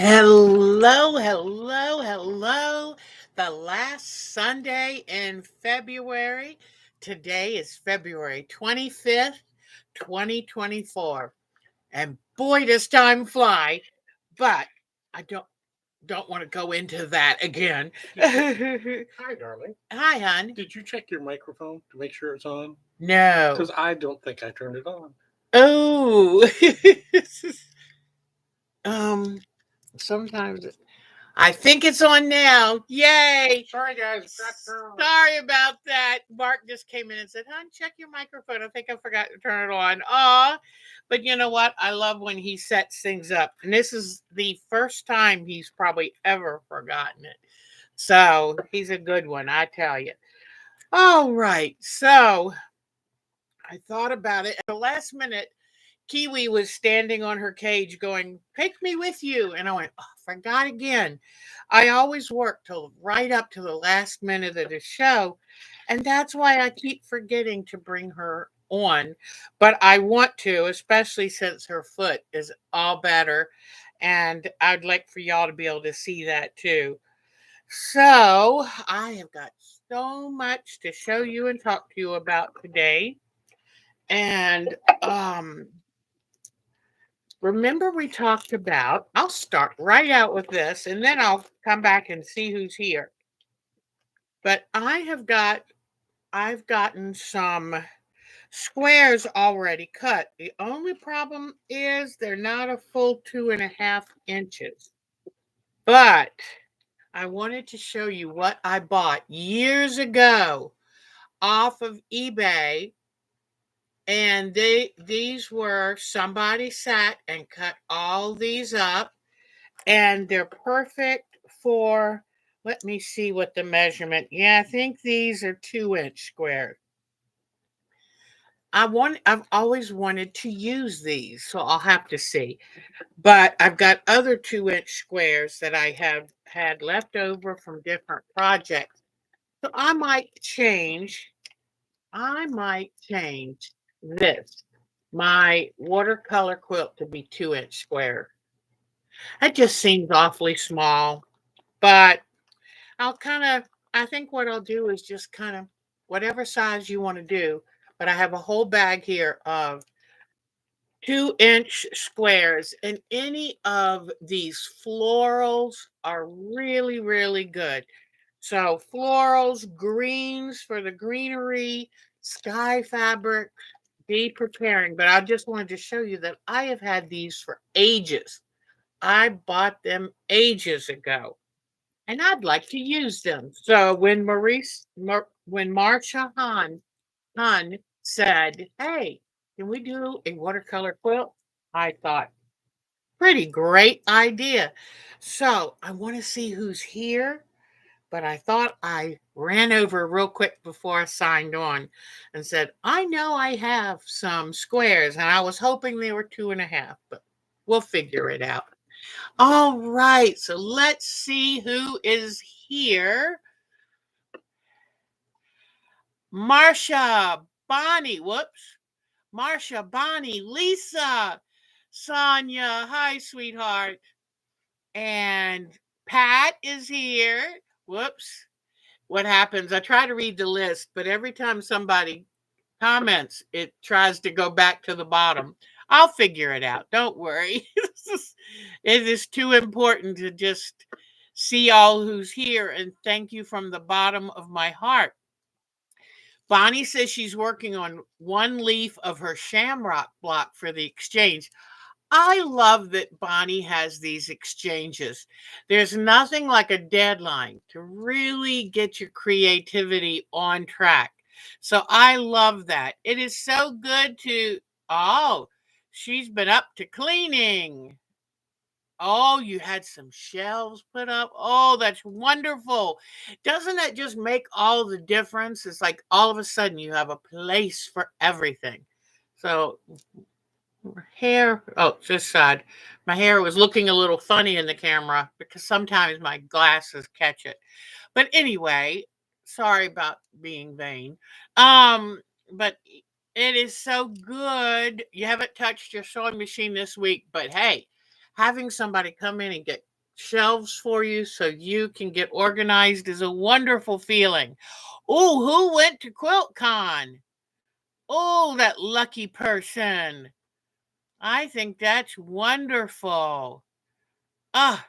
Hello, hello, hello. The last Sunday in February. Today is February 25th, 2024. And boy, does time fly. But I don't want to go into that again. Hi, darling. Hi, hon. Did you check your microphone to make sure it's on? No. Because I don't think I turned it on. Oh. um sometimes I think it's on now. Yay. Sorry, guys. Sorry about that. Mark just came in and said, "Hon, check your microphone. I think I forgot to turn it on." Aw. But you know what? I love when he sets things up. And this is the first time he's probably ever forgotten it. So he's a good one, I tell you. All right. So I thought about it. At the last minute, Kiwi was standing on her cage going, "Take me with you." And I went, "Oh, forgot again." I always work till right up to the last minute of the show. And that's why I keep forgetting to bring her on. But I want to, especially since her foot is all better. And I'd like for y'all to be able to see that too. So I have got so much to show you and talk to you about today. And um remember, we talked about, I'll start right out with this and then I'll come back and see who's here. But I've gotten some squares already cut. The only problem is they're not a full 2.5 inches. But I wanted to show you what I bought years ago off of eBay. And these were, somebody sat and cut all these up, and they're perfect for, let me see what the measurement. Yeah, I think these are 2-inch squares. I've always wanted to use these, so I'll have to see. But I've got other 2-inch squares that I have had left over from different projects. So I might change this, my watercolor quilt, to be 2-inch square. That just seems awfully small. But I'll kind of, I think what I'll do is just kind of whatever size you want to do. But I have a whole bag here of 2-inch squares, and any of these florals are really, really good. So, florals, greens for the greenery, sky fabric, be preparing. But I just wanted to show you that I have had these for ages. I bought them ages ago and I'd like to use them. So when when Marsha Hun said, "Hey, can we do a watercolor quilt?" I thought, pretty great idea. So I want to see who's here, but I thought I ran over real quick before I signed on and said, "I know I have some squares, and I was hoping they were 2.5, but we'll figure it out." All right, so let's see who is here. Marsha, Bonnie, whoops. Marsha, Bonnie, Lisa, Sonia, hi, sweetheart. And Pat is here. Whoops. What happens? I try to read the list, but every time somebody comments, it tries to go back to the bottom. I'll figure it out. Don't worry. It is too important to just see all who's here, and thank you from the bottom of my heart. Bonnie says she's working on one leaf of her shamrock block for the exchange. I love that Bonnie has these exchanges. There's nothing like a deadline to really get your creativity on track. So I love that. It is so good to, oh, she's been up to cleaning. Oh, you had some shelves put up. Oh, that's wonderful. Doesn't that just make all the difference? It's like all of a sudden you have a place for everything. So hair, oh, just sad. My hair was looking a little funny in the camera because sometimes my glasses catch it. But anyway, sorry about being vain. But it is so good. You haven't touched your sewing machine this week, but hey, having somebody come in and get shelves for you so you can get organized is a wonderful feeling. Oh, who went to QuiltCon? Oh, that lucky person. I think that's wonderful. Ah,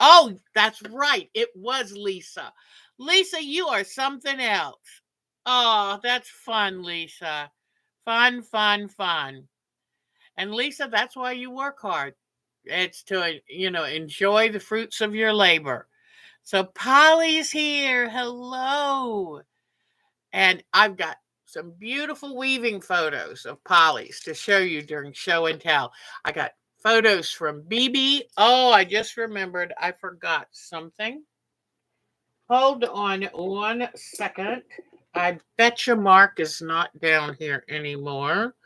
oh, that's right. It was Lisa. Lisa, you are something else. Oh, that's fun, Lisa. Fun, fun, fun. And Lisa, that's why you work hard. It's to, enjoy the fruits of your labor. So Polly's here. Hello. And I've got some beautiful weaving photos of Polly's to show you during show and tell. I got photos from BB. Oh, I just remembered I forgot something. Hold on 1 second. I bet your Mark is not down here anymore.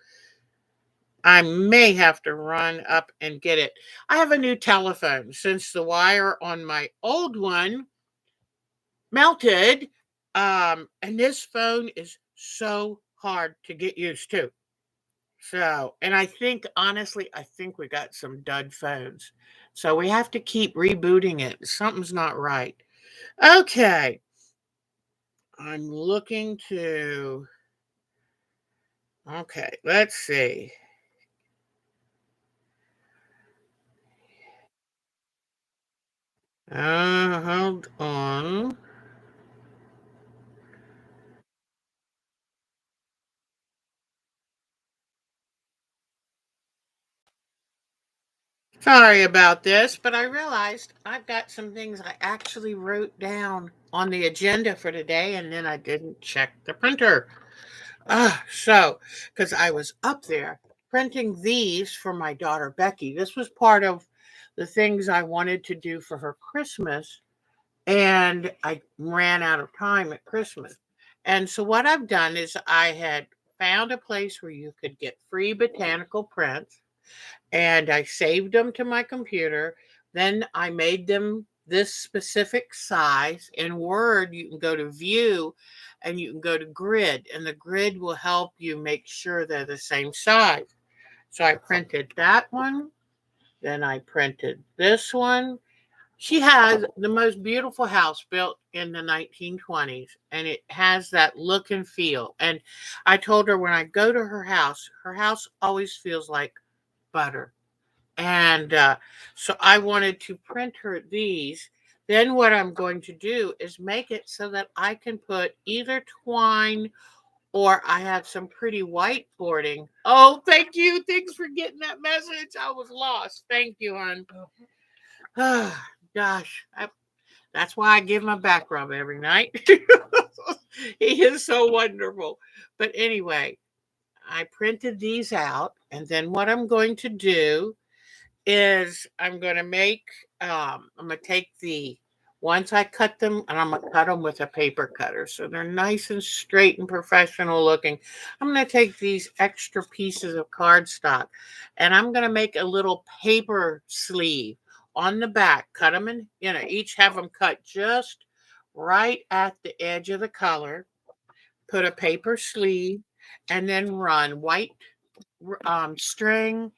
I may have to run up and get it. I have a new telephone since the wire on my old one melted. And this phone is so hard to get used to. So, and I think honestly, I think we got some dud phones. So we have to keep rebooting it. Something's not right. Okay. I'm looking to, okay, let's see. Hold on. Sorry about this, but I realized I've got some things I actually wrote down on the agenda for today, and then I didn't check the printer. Because I was up there printing these for my daughter Becky. This was part of the things I wanted to do for her Christmas, and I ran out of time at Christmas. And so what I've done is I had found a place where you could get free botanical prints, and I saved them to my computer. Then I made them this specific size. In Word, you can go to View and you can go to Grid, and the grid will help you make sure they're the same size. So I printed that one. Then I printed this one. She has the most beautiful house built in the 1920s, and it has that look and feel. And I told her when I go to her house always feels like butter. And so I wanted to print her these. Then what I'm going to do is make it so that I can put either twine or I have some pretty whiteboarding. Oh, thank you. Thanks for getting that message. I was lost. Thank you, hon. Ah, gosh, that's why I give him a back rub every night. He is so wonderful. But anyway, I printed these out. And then what I'm going to do is I'm going to make, I'm going to take once I cut them, and I'm going to cut them with a paper cutter. So they're nice and straight and professional looking. I'm going to take these extra pieces of cardstock and I'm going to make a little paper sleeve on the back, cut them in, each have them cut just right at the edge of the color, put a paper sleeve, and then run white string.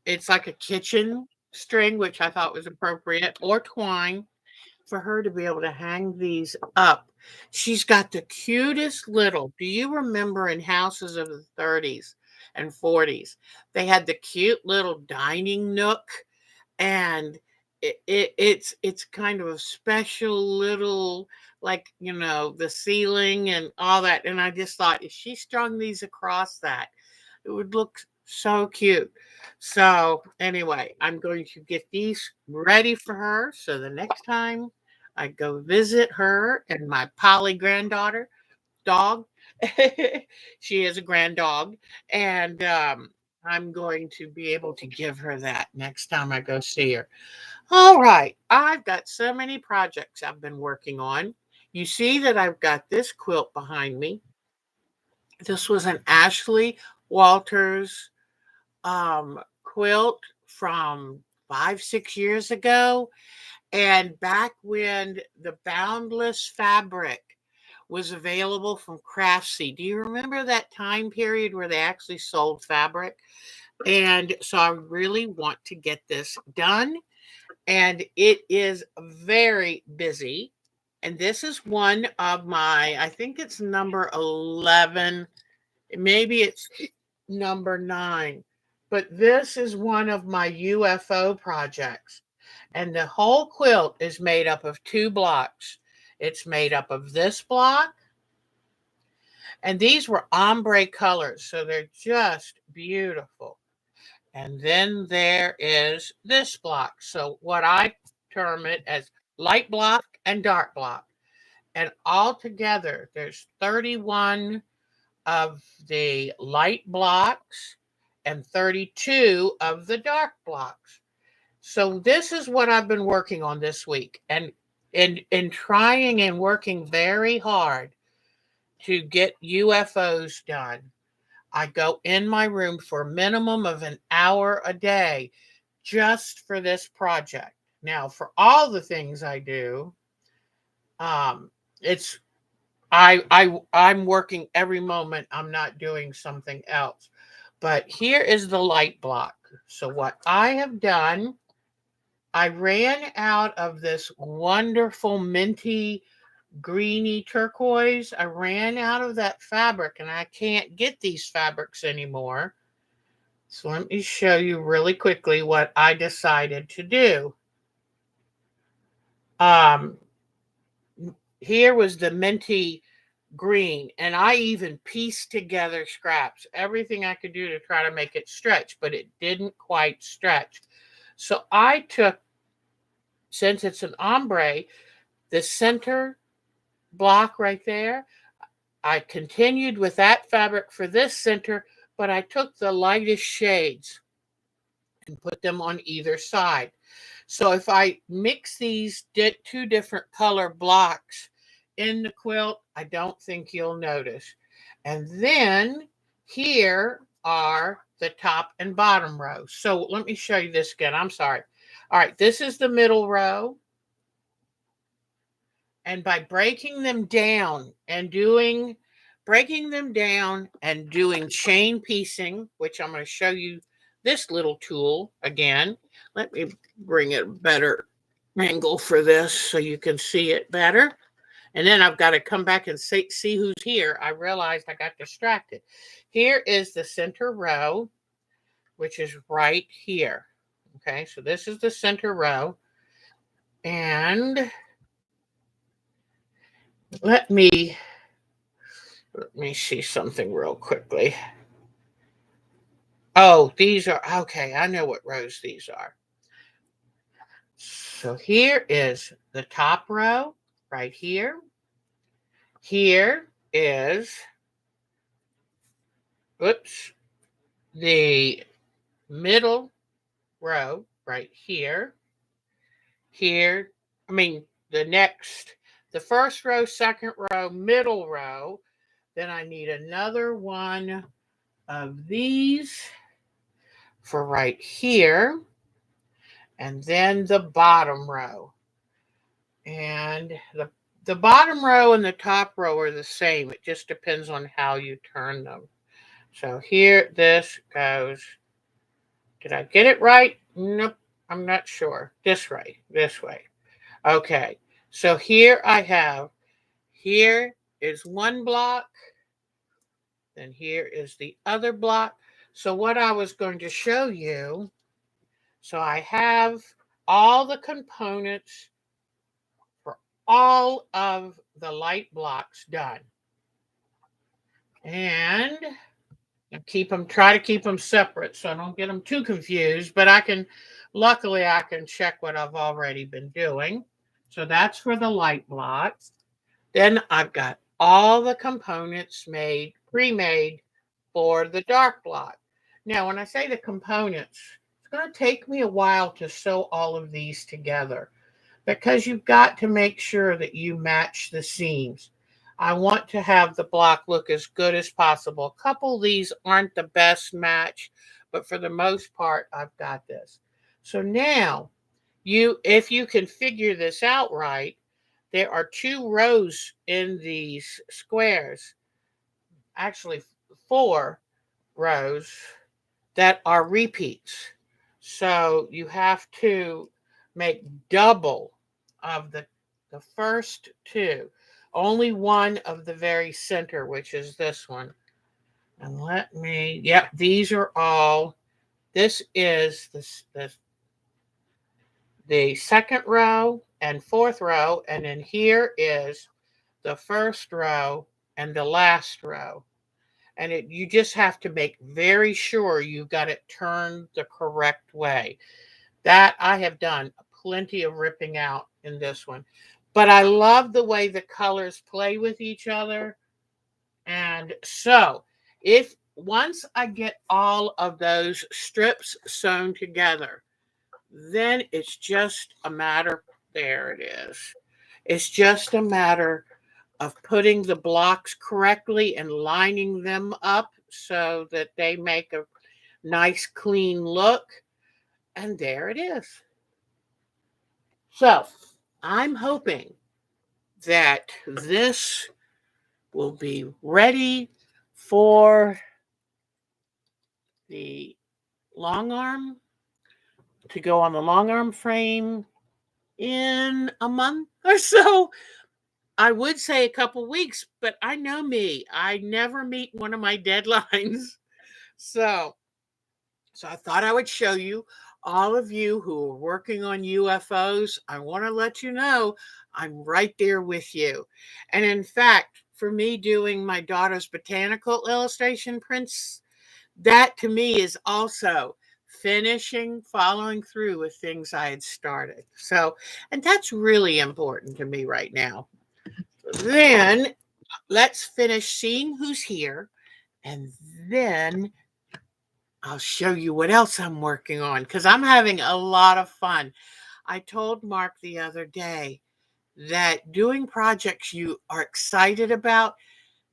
It's like a kitchen string, which I thought was appropriate, or twine for her to be able to hang these up. She's got the cutest little. Do you remember in houses of the 30s and 40s? They had the cute little dining nook, and it's kind of a special little, like, the ceiling and all that. And I just thought if she strung these across that, it would look so cute. So anyway, I'm going to get these ready for her so the next time I go visit her and my Polly granddaughter dog. She is a grand dog, and I'm going to be able to give her that next time I go see her. All right, I've got so many projects I've been working on. You see that I've got this quilt behind me. This was an Ashley Walters quilt from 5, 6 years ago. And back when the boundless fabric was available from Craftsy. Do you remember that time period where they actually sold fabric? And so I really want to get this done. and it is very busy. And this is one of my, I think it's number 11, maybe it's number 9, but this is one of my UFO projects. And the whole quilt is made up of 2 blocks. It's made up of this block, and these were ombre colors, so they're just beautiful. And then there is this block. So what I term it as light block and dark block. And altogether, there's 31 of the light blocks and 32 of the dark blocks. So this is what I've been working on this week, and in trying and working very hard to get UFOs done. I go in my room for a minimum of an hour a day just for this project. Now, for all the things I do, it's I'm working every moment. I'm not doing something else. But here is the light block. So what I have done, I ran out of this wonderful minty greeny turquoise. I ran out of that fabric and I can't get these fabrics anymore. So let me show you really quickly what I decided to do. Here was the minty green, and I even pieced together scraps, everything I could do to try to make it stretch, but it didn't quite stretch. So I took, since it's an ombre, the center block right there, I continued with that fabric for this center, but I took the lightest shades and put them on either side. So if I mix these 2 different color blocks in the quilt, I don't think you'll notice. And then here are the top and bottom rows. So let me show you this again. I'm sorry. All right, this is the middle row. And by breaking them down and doing chain piecing, which I'm going to show you this little tool again. Let me bring it a better angle for this so you can see it better. And then I've got to come back and see who's here. I realized I got distracted. Here is the center row, which is right here. Okay, so this is the center row. And let me see something real quickly. Oh, these are, okay, I know what rows these are. So here is the top row right here. Here is, the middle row right here. Here, the first row, second row, middle row. Then I need another one of these for right here. And then the bottom row. And the bottom row and the top row are the same. It just depends on how you turn them. So here this goes. Did I get it right? Nope, I'm not sure. This way. Okay, so here I have, here is one block, then here is the other block. So what I was going to show you, so I have all the components for all of the light blocks done. And try to keep them separate so I don't get them too confused, but luckily I can check what I've already been doing. So that's for the light blocks. Then I've got all the components pre-made for the dark block. Now, when I say the components, it's going to take me a while to sew all of these together because you've got to make sure that you match the seams. I want to have the block look as good as possible. A couple of these aren't the best match, but for the most part, I've got this. So now, if you can figure this out right, there are 2 rows in these squares, actually 4 rows that are repeats. So you have to make double of the first two. Only one of the very center, which is this one. And let me, yep, these are all, this is the second row and fourth row, and then here is the first row and the last row. And you just have to make very sure you got it turned the correct way. That I have done plenty of ripping out in this one. But I love the way the colors play with each other. And so, if once I get all of those strips sewn together, then it's just a matter, there it is. It's just a matter of putting the blocks correctly and lining them up so that they make a nice clean look. And there it is. So I'm hoping that this will be ready for the long arm to go on the long arm frame in a month or so. I would say a couple weeks, but I know me. I never meet one of my deadlines. So I thought I would show you, all of you who are working on UFOs. I want to let you know I'm right there with you. And in fact, for me doing my daughter's botanical illustration prints, that to me is also finishing, following through with things I had started. So, and that's really important to me right now. Then let's finish seeing who's here, and then I'll show you what else I'm working on because I'm having a lot of fun. I told Mark the other day that doing projects you are excited about,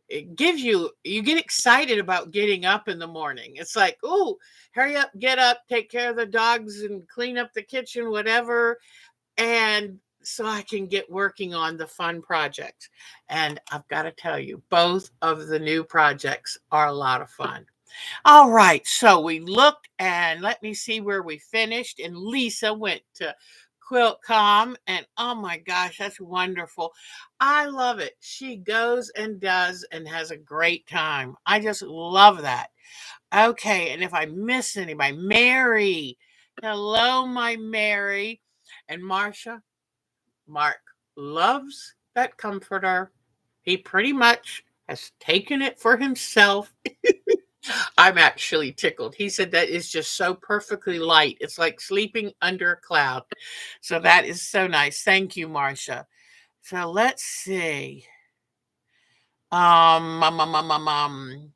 it gives you get excited about getting up in the morning. It's like, oh, hurry up, get up, take care of the dogs and clean up the kitchen, whatever. And so I can get working on the fun projects. And I've got to tell you, both of the new projects are a lot of fun. All right, so we looked and let me see where we finished. And Lisa went to QuiltCom, and oh my gosh, that's wonderful. I love it. She goes and does and has a great time. I just love that. Okay, and if I miss anybody, Mary. Hello, my Mary. And Marcia, Mark loves that comforter. He pretty much has taken it for himself. I'm actually tickled. He said that is just so perfectly light. It's like sleeping under a cloud. So that is so nice. Thank you, Marcia. So let's see. Um, um, um, um, um, um.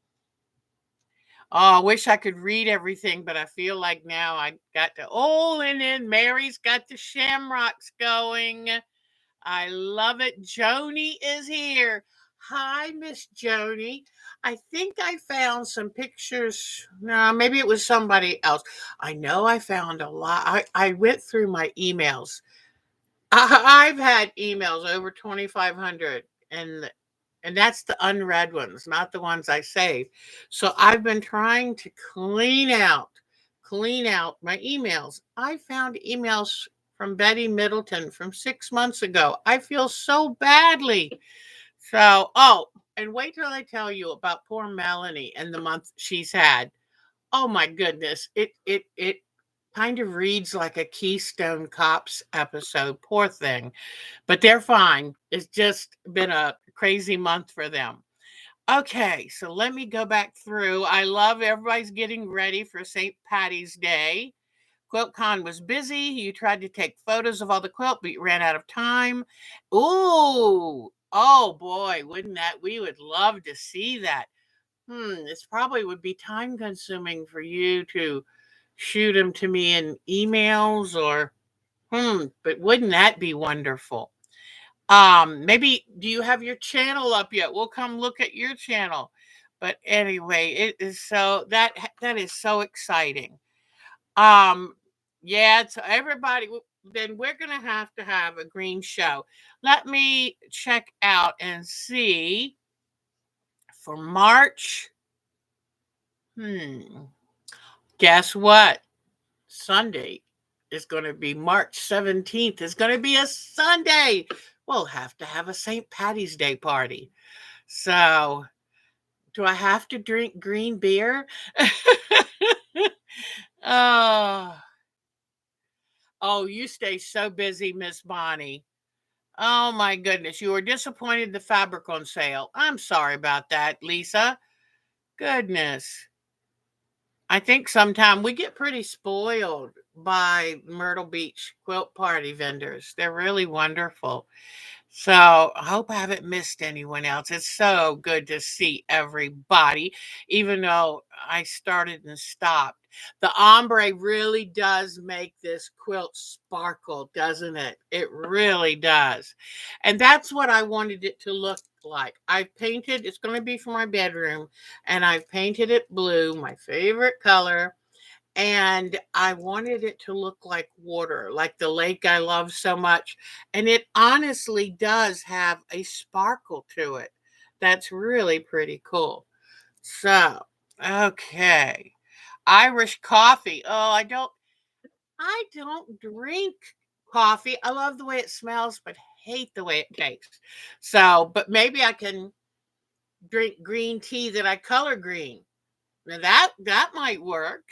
Oh, I wish I could read everything, but I feel like now I got to. Oh, and then Mary's got the shamrocks going. I love it. Joni is here. Hi, Miss Joni. I think I found some pictures. No, maybe it was somebody else. I know I found a lot. I went through my emails. I've had emails over 2,500, and that's the unread ones, not the ones I saved. So I've been trying to clean out my emails. I found emails from Betty Middleton from 6 months ago. I feel so badly. So, oh, and wait till I tell you about poor Melanie and the month she's had. Oh my goodness. It kind of reads like a Keystone Cops episode. Poor thing. But they're fine. It's just been a crazy month for them. Okay, so let me go back through. I love everybody's getting ready for St. Patty's Day. QuiltCon was busy. You tried to take photos of all the quilt, but you ran out of time. Ooh, oh boy, wouldn't that? We would love to see that. This probably would be time consuming for you to shoot them to me in emails or, but wouldn't that be wonderful? Maybe do you have your channel up yet? We'll come look at your channel. But anyway, it is so that is so exciting. Um, yeah, so everybody, then we're gonna to have a green show. Let me check out and see for March. Hmm. Guess what? Sunday. is going to be March 17th. It's going to be a Sunday. We'll have to have a St. Patty's Day party. So, do I have to drink green beer? Oh, oh, you stay so busy, Miss Bonnie. Oh my goodness, you were disappointed the fabric on sale. I'm sorry about that, Lisa. Goodness. I think sometimes we get pretty spoiled by Myrtle Beach quilt party vendors. They're really wonderful. So I hope I haven't missed anyone else. It's so good to see everybody, even though I started and stopped. The ombre really does make this quilt sparkle, doesn't it? It really does. And that's what I wanted it to look like. I've painted, it's going to be for my bedroom, and I've painted it blue, my favorite color. And I wanted it to look like water, like the lake I love so much. And it honestly does have a sparkle to it. That's really pretty cool. So, okay. Irish coffee. Oh, I don't drink coffee. I love the way it smells, but hate the way it tastes. So, but maybe I can drink green tea that I color green. Now that might work.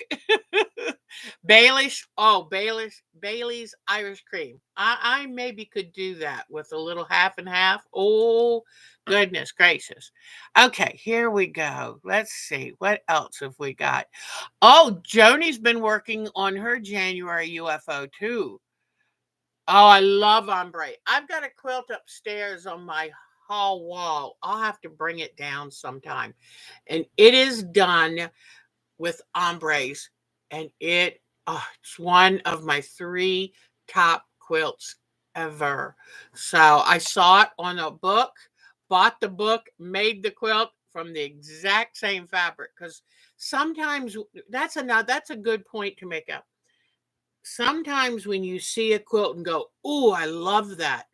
Bailey's Irish cream. I maybe could do that with a little half and half. Oh, goodness gracious. Okay, here we go. Let's see. What else have we got? Oh, Joni's been working on her January UFO too. Oh, I love ombre. I've got a quilt upstairs on my hall wall. I'll have to bring it down sometime. And it is done with ombres, and it's one of my 3 top quilts ever. So I saw it on a book, bought the book, made the quilt from the exact same fabric, because sometimes that's a good point to make up. Sometimes when you see a quilt and go, oh, I love that,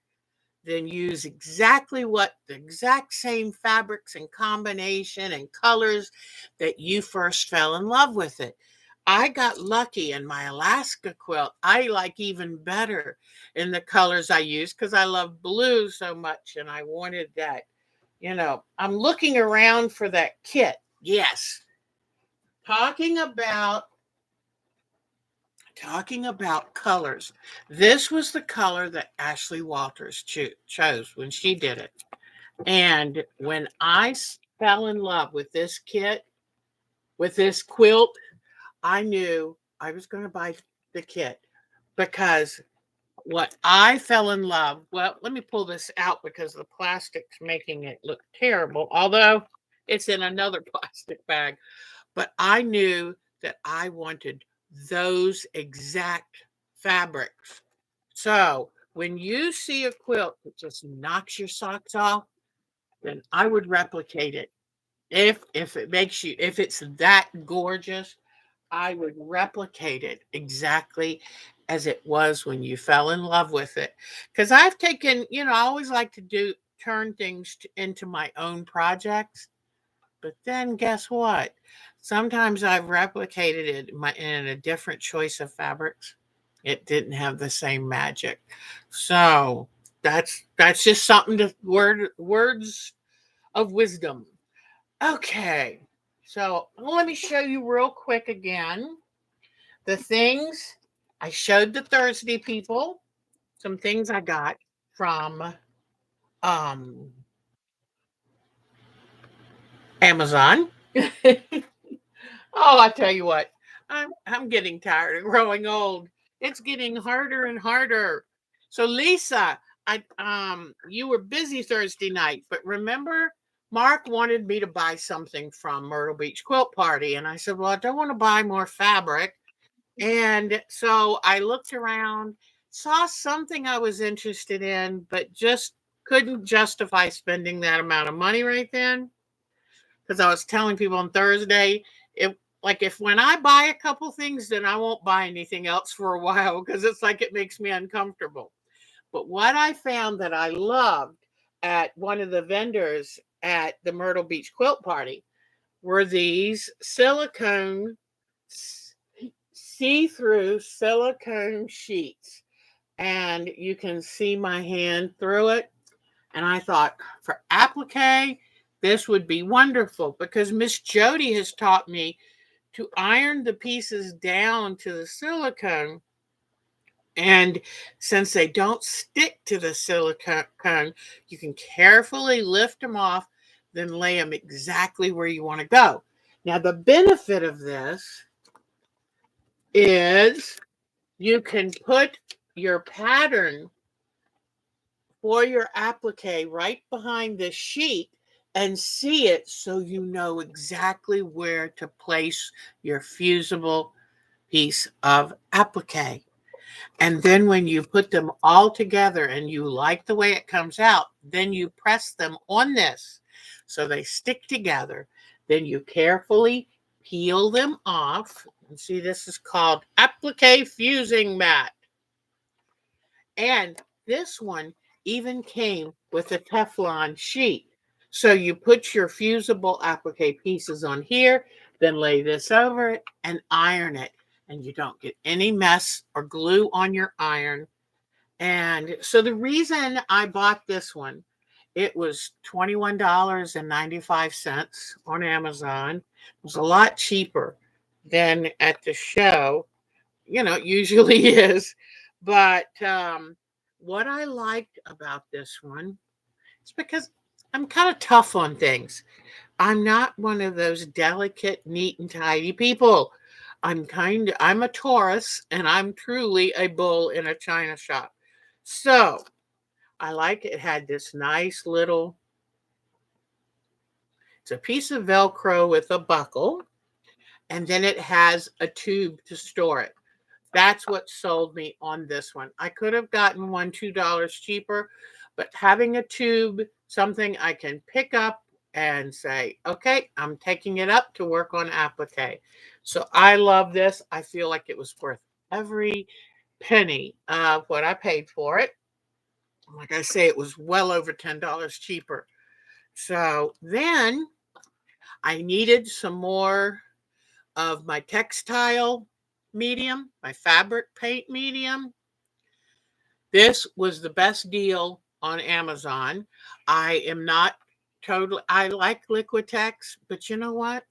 then use exactly what the exact same fabrics and combination and colors that you first fell in love with it. I got lucky in my Alaska quilt. I like even better in the colors I use because I love blue so much and I wanted that. I'm looking around for that kit. Yes. Talking about Talking about colors. This was the color that Ashley Walters chose when she did it. And when I fell in love with this kit, with this quilt, I knew I was going to buy the kit because what I fell in love, well, let me pull this out because the plastic's making it look terrible, although it's in another plastic bag. But I knew that I wanted those exact fabrics. So when you see a quilt that just knocks your socks off, then I would replicate it. If it's that gorgeous, I would replicate it exactly as it was when you fell in love with it. Because I've taken, I always like to turn things into my own projects. But then guess what? Sometimes I've replicated it in a different choice of fabrics. It didn't have the same magic. So that's just something to words of wisdom. Okay. So let me show you real quick again the things I showed the Thursday people, some things I got from um Amazon. Oh, I tell you what, I'm getting tired of growing old. It's getting harder and harder. So Lisa, you were busy Thursday night, but remember Mark wanted me to buy something from Myrtle Beach Quilt Party, and I said, "Well, I don't want to buy more fabric." And so I looked around, saw something I was interested in, but just couldn't justify spending that amount of money right then because I was telling people on Thursday, if when I buy a couple things, then I won't buy anything else for a while because it's like it makes me uncomfortable. But what I found that I loved at one of the vendors at the Myrtle Beach Quilt Party were these see-through silicone sheets, and you can see my hand through it. And I thought, for applique, this would be wonderful because Miss Jody has taught me to iron the pieces down to the silicone. And since they don't stick to the silicone, you can carefully lift them off, then lay them exactly where you want to go. Now, the benefit of this is you can put your pattern for your applique right behind the sheet and see it so you know exactly where to place your fusible piece of applique. And then when you put them all together and you like the way it comes out, then you press them on this so they stick together. Then you carefully peel them off. And see, this is called applique fusing mat. And this one even came with a Teflon sheet. So you put your fusible applique pieces on here, then lay this over it and iron it. And you don't get any mess or glue on your iron. And so the reason I bought this one, it was $21.95 on Amazon. It was a lot cheaper than at the show. It usually is. But what I liked about this one is because I'm kind of tough on things. I'm not one of those delicate, neat, and tidy people. I'm a Taurus, and I'm truly a bull in a china shop. So I like it had this nice little, it's a piece of Velcro with a buckle, and then it has a tube to store it. That's what sold me on this one. I could have gotten one $2 cheaper, but having a tube, something I can pick up and say, okay, I'm taking it up to work on applique. So I love this. I feel like it was worth every penny of what I paid for it. Like I say, it was well over $10 cheaper. So then I needed some more of my textile medium, my fabric paint medium. This was the best deal on Amazon. I am not I like Liquitex, but you know what?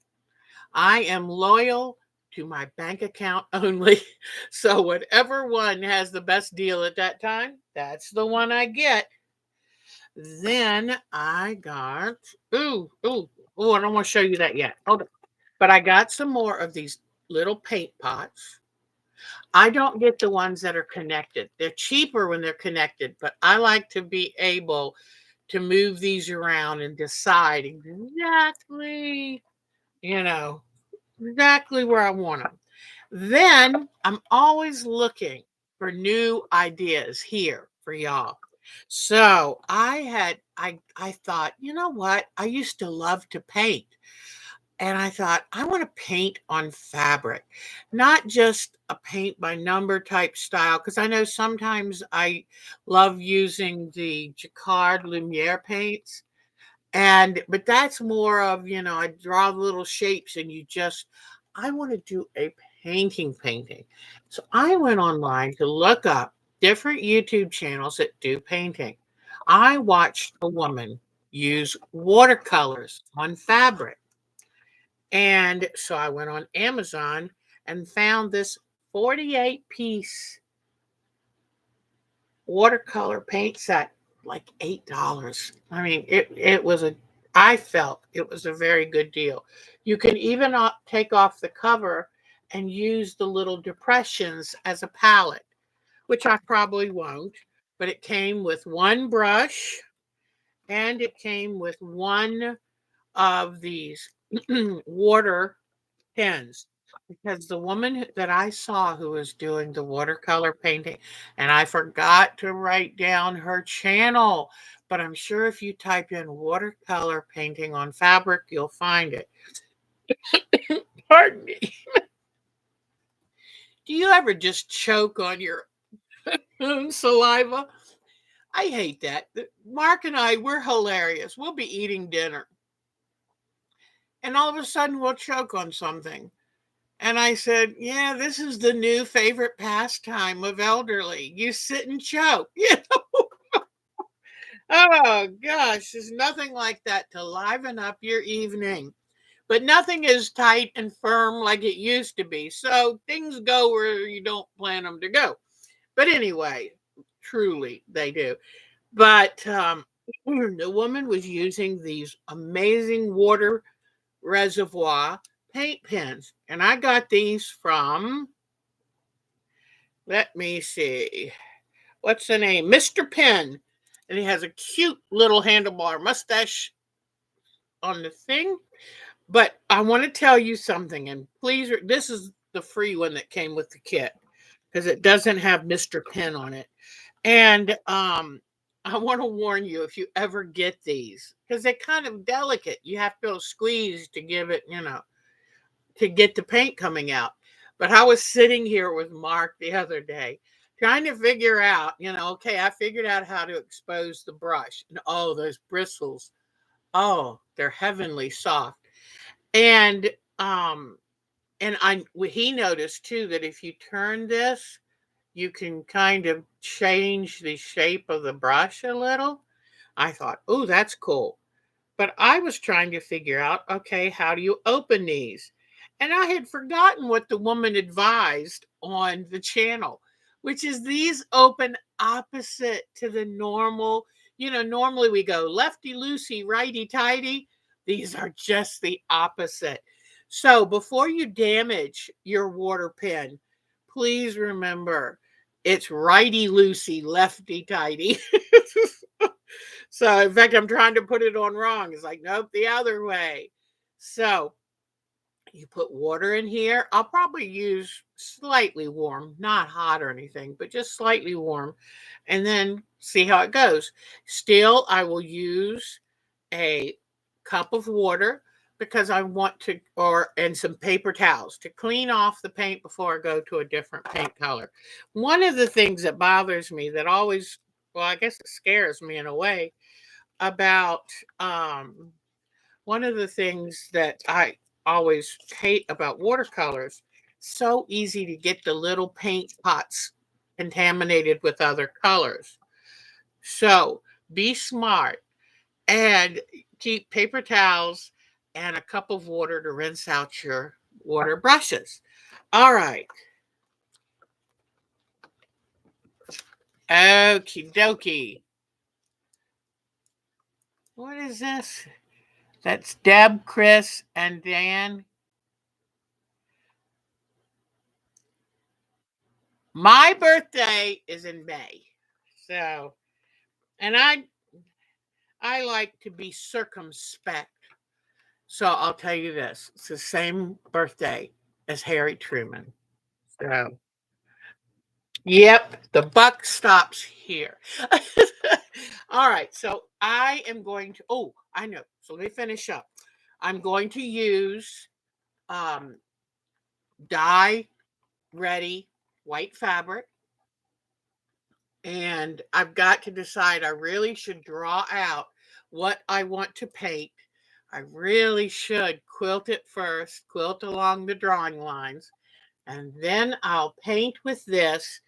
I am loyal to my bank account only. So whatever one has the best deal at that time, that's the one I get. Then I got, I don't want to show you that yet. Hold on. But I got some more of these little paint pots. I don't get the ones that are connected. They're cheaper when they're connected, but I like to be able to move these around and decide exactly, you know, exactly where I want them. Then I'm always looking for new ideas here for y'all. So I thought, you know what? I used to love to paint. And I thought, I want to paint on fabric, not just a paint by number type style, because I know sometimes I love using the Jacquard Lumiere paints. But that's more of, I draw little shapes and I want to do a painting. So I went online to look up different YouTube channels that do painting. I watched a woman use watercolors on fabric. And so I went on Amazon and found this 48-piece watercolor paint set, like $8. I mean, I felt it was a very good deal. You can even take off the cover and use the little depressions as a palette, which I probably won't, but it came with one brush and it came with one of these water pens, because the woman that I saw who was doing the watercolor painting, and I forgot to write down her channel, but I'm sure if you type in watercolor painting on fabric, you'll find it. Pardon me. Do you ever just choke on your own saliva? I hate that. Mark and I, we're hilarious. We'll be eating dinner, and all of a sudden we'll choke on something. And I said, yeah, this is the new favorite pastime of elderly. You sit and choke. Oh gosh, there's nothing like that to liven up your evening. But nothing is tight and firm like it used to be. So things go where you don't plan them to go. But anyway, truly they do. But the woman was using these amazing water reservoir paint pens. And I got these from, let me see, what's the name? Mr. Pen. And he has a cute little handlebar mustache on the thing. But I want to tell you something, and please, this is the free one that came with the kit because it doesn't have Mr. Pen on it. And I want to warn you if you ever get these, because they're kind of delicate. You have to squeeze to give it, to get the paint coming out. But I was sitting here with Mark the other day trying to figure out, okay, I figured out how to expose the brush. And oh, those bristles, oh, they're heavenly soft. And um he noticed too that if you turn this, you can kind of change the shape of the brush a little. I thought, oh, that's cool. But I was trying to figure out, okay, how do you open these? And I had forgotten what the woman advised on the channel, which is these open opposite to the normal. Normally we go lefty loosey, righty tighty. These are just the opposite. So before you damage your water pen, please remember it's righty loosey, lefty tighty. So, in fact, I'm trying to put it on wrong. It's like, nope, the other way. So, you put water in here. I'll probably use slightly warm, not hot or anything, but just slightly warm, and then see how it goes. Still, I will use a cup of water because I want to, and some paper towels to clean off the paint before I go to a different paint color. One of the things that bothers me that always, well, I guess it scares me in a way about one of the things that I always hate about watercolors, so easy to get the little paint pots contaminated with other colors. So be smart and keep paper towels and a cup of water to rinse out your water brushes. All right. Okie dokie. What is this? That's Deb, Chris, and Dan. My birthday is in May. So, and I like to be circumspect. So I'll tell you this. It's the same birthday as Harry Truman. So, yep, the buck stops here. All right, so I am going to, oh, I know. So let me finish up. I'm going to use um, dye ready white fabric. And I've got to decide, I really should draw out what I want to paint. I really should quilt it first, quilt along the drawing lines, and then I'll paint with this.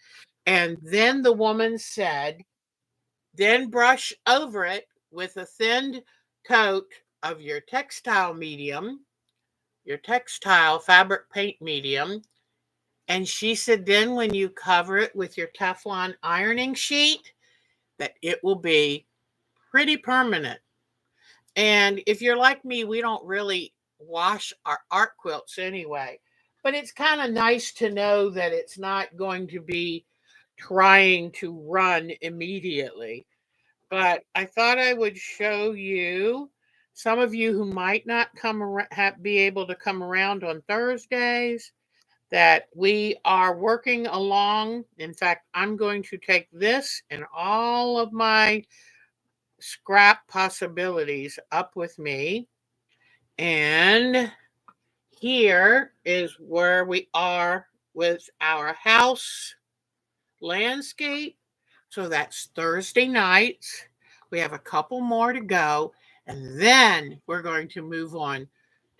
And then the woman said, then brush over it with a thinned coat of your textile medium, your textile fabric paint medium. And she said, then when you cover it with your Teflon ironing sheet, that it will be pretty permanent. And if you're like me, we don't really wash our art quilts anyway. But it's kind of nice to know that it's not going to be trying to run immediately. But I thought I would show you, some of you who might not come around, be able to come around on Thursdays, that we are working along. In fact, I'm going to take this and all of my scrap possibilities up with me. And here is where we are with our house landscape. So that's Thursday nights. We have a couple more to go. And then we're going to move on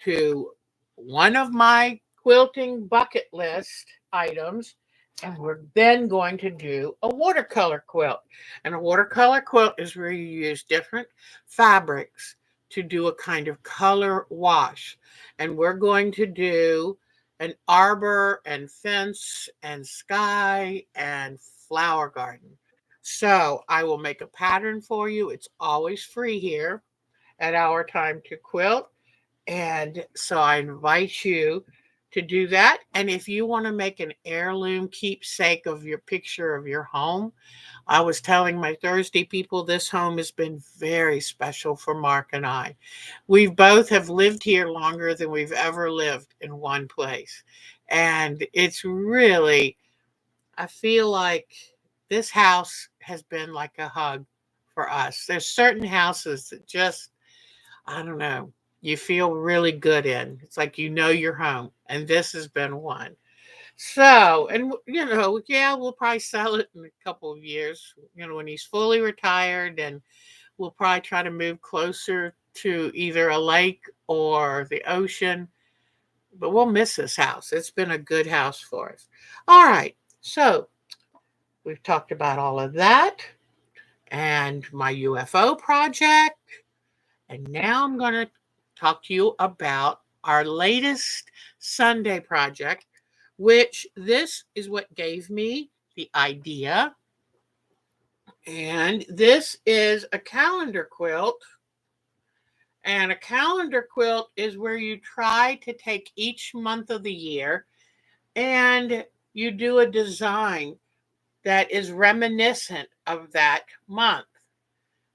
to one of my quilting bucket list items. And we're then going to do a watercolor quilt. And a watercolor quilt is where you use different fabrics to do a kind of color wash. And we're going to do an arbor and fence and sky and flower garden. So I will make a pattern for you. It's always free here at Our Time to Quilt. And so I invite you to do that. And if you want to make an heirloom keepsake of your picture of your home, I was telling my Thursday people this home has been very special for Mark and I. We both have lived here longer than we've ever lived in one place. And it's really, I feel like this house has been like a hug for us. There's certain houses that just, I don't know, you feel really good in. It's like you know you're home. And this has been one. So, and yeah, we'll probably sell it in a couple of years, when he's fully retired, and we'll probably try to move closer to either a lake or the ocean. But we'll miss this house. It's been a good house for us. All right. So, we've talked about all of that and my UFO project. And now I'm going to talk to you about our latest Sunday project, which this is what gave me the idea. And this is a calendar quilt. And a calendar quilt is where you try to take each month of the year and you do a design that is reminiscent of that month.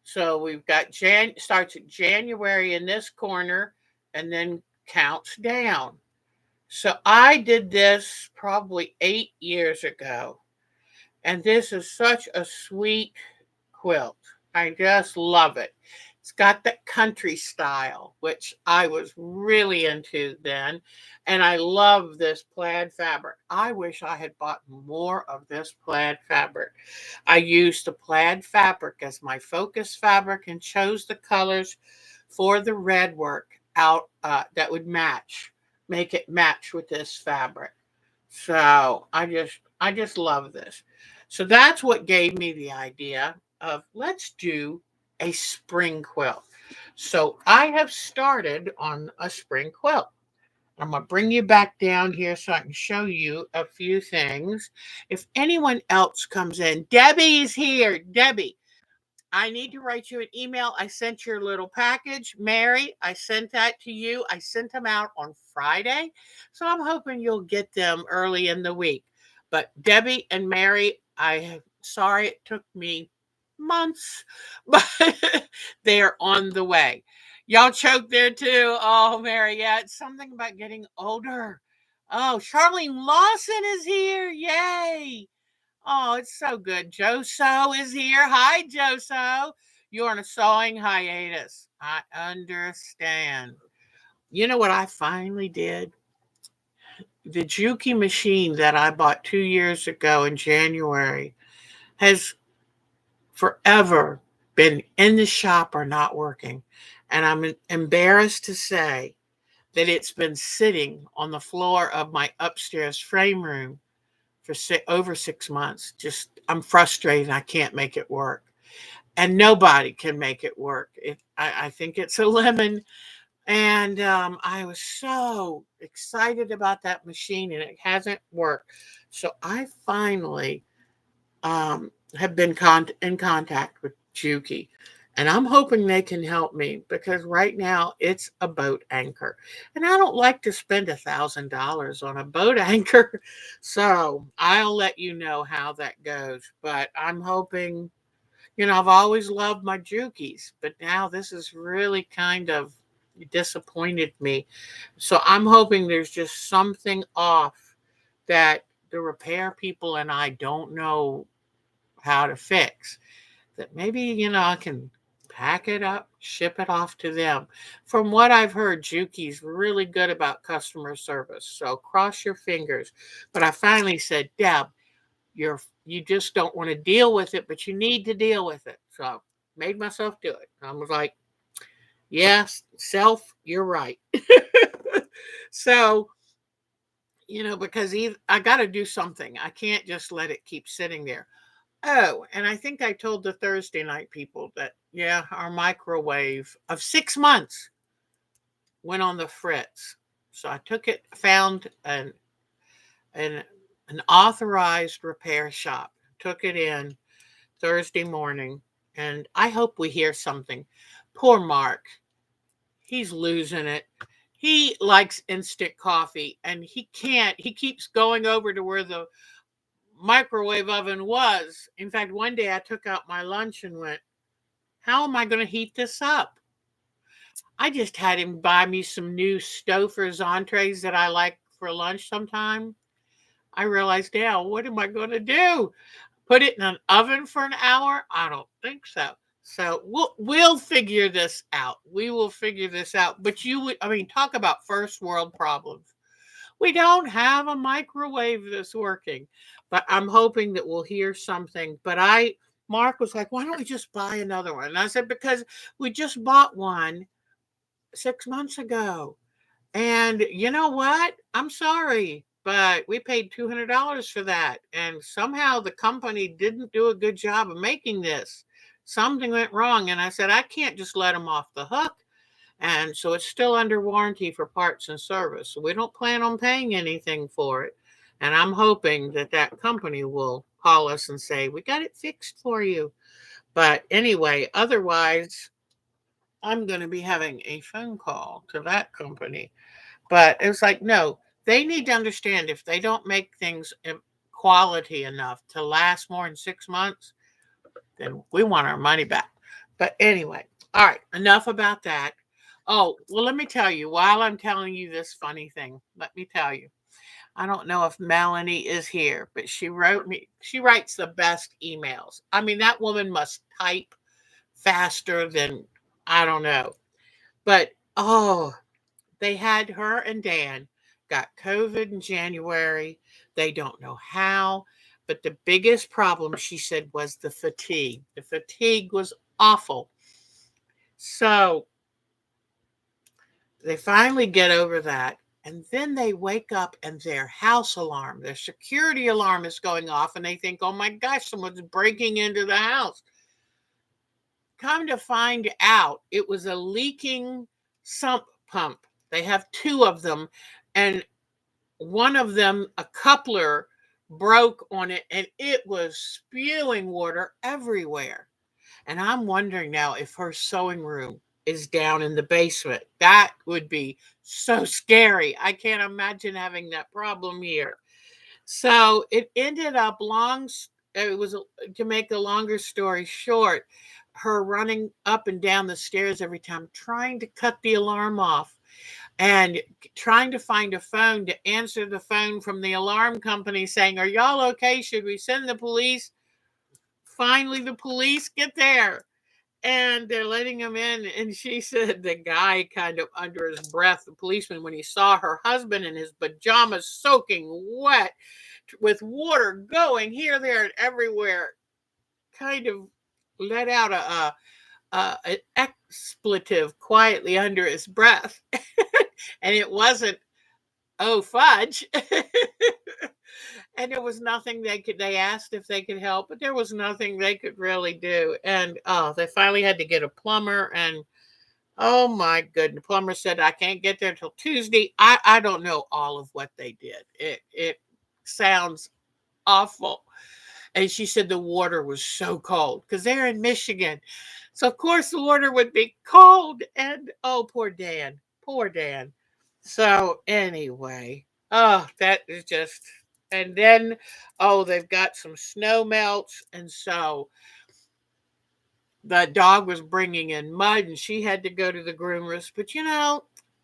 So we've got starts at January in this corner and then counts down. So I did this probably 8 years ago. And this is such a sweet quilt. I just love it. It's got that country style, which I was really into then. And I love this plaid fabric. I wish I had bought more of this plaid fabric. I used the plaid fabric as my focus fabric and chose the colors for the Redwork out that would make it match with this fabric. So I just love this. So that's what gave me the idea of let's do a spring quilt. So I have started on a spring quilt. I'm going to bring you back down here so I can show you a few things. If anyone else comes in, Debbie's here. Debbie, I need to write you an email. I sent your little package. Mary, I sent that to you. I sent them out on Friday. So I'm hoping you'll get them early in the week. But Debbie and Mary, sorry it took me months, but they're on the way. Y'all choked there too. Oh, Mary, yeah, it's something about getting older. Oh, Charlene Lawson is here. Yay. Oh, it's so good. Joso is here. Hi, Joso. You're on a sewing hiatus. I understand. You know what I finally did? The Juki machine that I bought 2 years ago in January has forever been in the shop or not working. And I'm embarrassed to say that it's been sitting on the floor of my upstairs frame room for over 6 months. Just, I'm frustrated. I can't make it work. And nobody can make it work. I think it's a lemon. And I was so excited about that machine, and it hasn't worked. So I finally have been in contact with Juki. And I'm hoping they can help me because right now it's a boat anchor. And I don't like to spend $1,000 on a boat anchor. So I'll let you know how that goes. But I'm hoping, I've always loved my Jukis, but now this has really kind of disappointed me. So I'm hoping there's just something off that the repair people and I don't know how to fix. That maybe, I can pack it up, ship it off to them. From what I've heard, Juki's really good about customer service. So cross your fingers. But I finally said, Deb, you just don't want to deal with it, but you need to deal with it. So made myself do it. I was like, yes, self, you're right. So because I got to do something. I can't just let it keep sitting there. Oh, and I think I told the Thursday night people that, yeah, our microwave of 6 months went on the fritz. So I took it, found an, an authorized repair shop, took it in Thursday morning, and I hope we hear something. Poor Mark, he's losing it. He likes instant coffee, and he keeps going over to where the microwave oven was. In fact, one day I took out my lunch and went, how am I going to heat this up? I just had him buy me some new Stouffer's entrees that I like for lunch sometime. I realized now, what am I going to do? Put it in an oven for an hour? I don't think so. So we'll figure this out. We will figure this out. But talk about first world problems. We don't have a microwave that's working, but I'm hoping that we'll hear something. Mark was like, why don't we just buy another one? And I said, because we just bought one 6 months ago. And you know what? I'm sorry, but we paid $200 for that. And somehow the company didn't do a good job of making this. Something went wrong. And I said, I can't just let them off the hook. And so it's still under warranty for parts and service. So we don't plan on paying anything for it. And I'm hoping that that company will call us and say, we got it fixed for you. But anyway, otherwise, I'm going to be having a phone call to that company. But it was like, no, they need to understand if they don't make things quality enough to last more than 6 months, then we want our money back. But anyway, all right, enough about that. Oh, well, let me tell you, while I'm telling you this funny thing, let me tell you. I don't know if Melanie is here, but she writes the best emails. I mean, that woman must type faster than, I don't know. But, oh, they had her and Dan got COVID in January. They don't know how. But the biggest problem, she said, was the fatigue. The fatigue was awful. So they finally get over that. And then they wake up and their house alarm, their security alarm is going off. And they think, oh my gosh, someone's breaking into the house. Come to find out, it was a leaking sump pump. They have two of them. And one of them, a coupler, broke on it and it was spewing water everywhere. And I'm wondering now if her sewing room is down in the basement. That would be so scary. I can't imagine having that problem here. So it ended up it was to make a longer story short, her running up and down the stairs every time, trying to cut the alarm off and trying to find a phone to answer the phone from the alarm company saying, are y'all okay? Should we send the police? Finally, the police get there and they're letting him in. And she said the guy kind of under his breath, the policeman, when he saw her husband in his pajamas soaking wet with water going here, there, and everywhere, kind of let out an expletive quietly under his breath. And it wasn't, oh, fudge. And there was nothing they asked if they could help, but there was nothing they could really do. And they finally had to get a plumber. And oh my goodness, the plumber said, I can't get there till Tuesday. I don't know all of what they did. It sounds awful. And she said the water was so cold because they're in Michigan. So, of course, the water would be cold. And oh, poor Dan. Poor Dan. So, anyway, oh, that is just. And then, oh, they've got some snow melts. And so the dog was bringing in mud and she had to go to the groomers. But,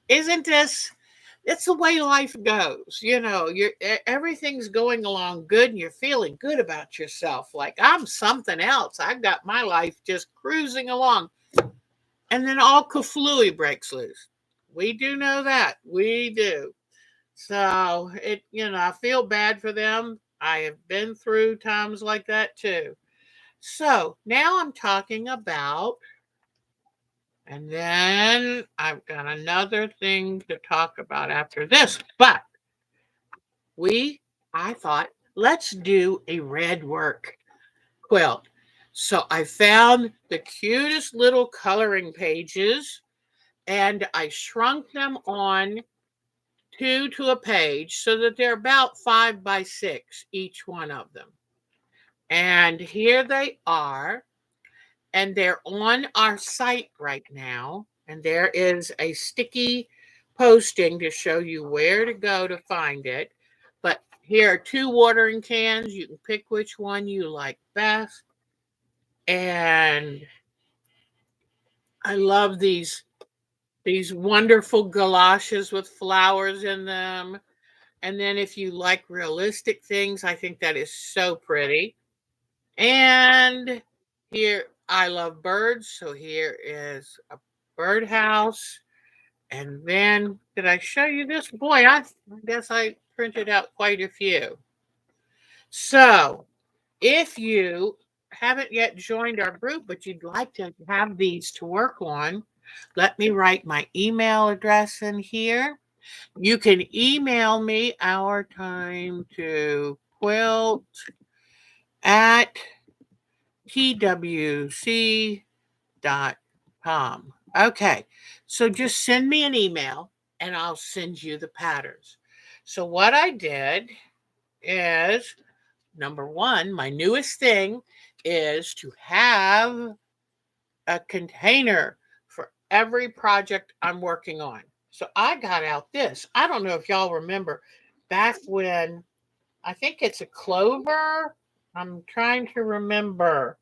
isn't this it's the way life goes. Everything's going along good and you're feeling good about yourself. Like I'm something else. I've got my life just cruising along. And then all kaflooey breaks loose. We do know that. We do. So I feel bad for them. I have been through times like that too. So now I'm talking about, and then I've got another thing to talk about after this, but I thought, let's do a Redwork quilt. So I found the cutest little coloring pages and I shrunk them on two to a page so that they're about 5 by 6, each one of them. And here they are. And they're on our site right now. And there is a sticky posting to show you where to go to find it. But here are 2 watering cans. You can pick which one you like best. And I love these wonderful galoshes with flowers in them. And then if you like realistic things, I think that is so pretty. And here, I love birds. So here is a birdhouse. And then, did I show you this? Boy, I guess I printed out quite a few. So if you haven't yet joined our group, but you'd like to have these to work on, let me write my email address in here. You can email me OurTimeToQuilt at twc.com. Okay, so just send me an email and I'll send you the patterns. So what I did is, number one, my newest thing is to have a container for every project I'm working on. So I got out this. I don't know if y'all remember back when, I think it's a clover. I'm trying to remember.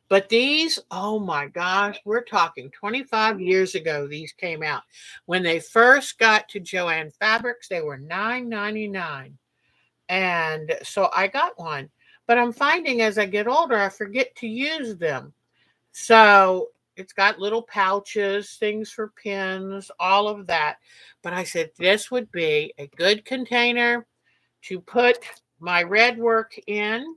But these, oh my gosh, we're talking 25 years ago, these came out. When they first got to Joann Fabrics, they were $9.99. And so I got one. But I'm finding as I get older, I forget to use them. So it's got little pouches, things for pins, all of that. But I said this would be a good container to put my Redwork in.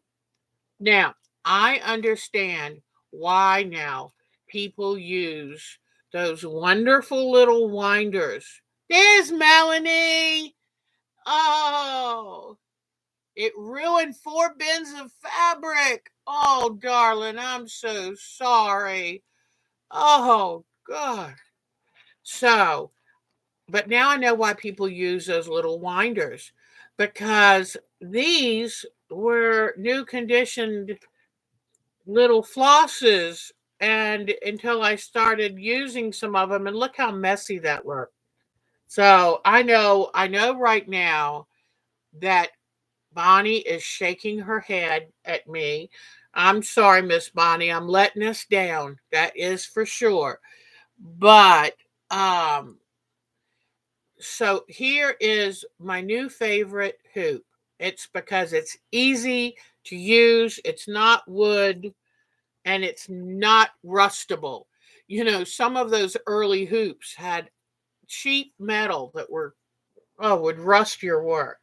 Now, I understand why now people use those wonderful little winders. There's Melanie. Oh, it ruined 4 bins of fabric. Oh, darling, I'm so sorry. Oh, God. So, but now I know why people use those little winders, because these were new conditioned little flosses, and until I started using some of them, and look how messy that looked. So I know right now that Bonnie is shaking her head at me. I'm sorry, Miss Bonnie, I'm letting us down. That is for sure. But so here is my new favorite hoop. It's because it's easy to use, it's not wood, and it's not rustable. You know, some of those early hoops had cheap metal that would rust your work.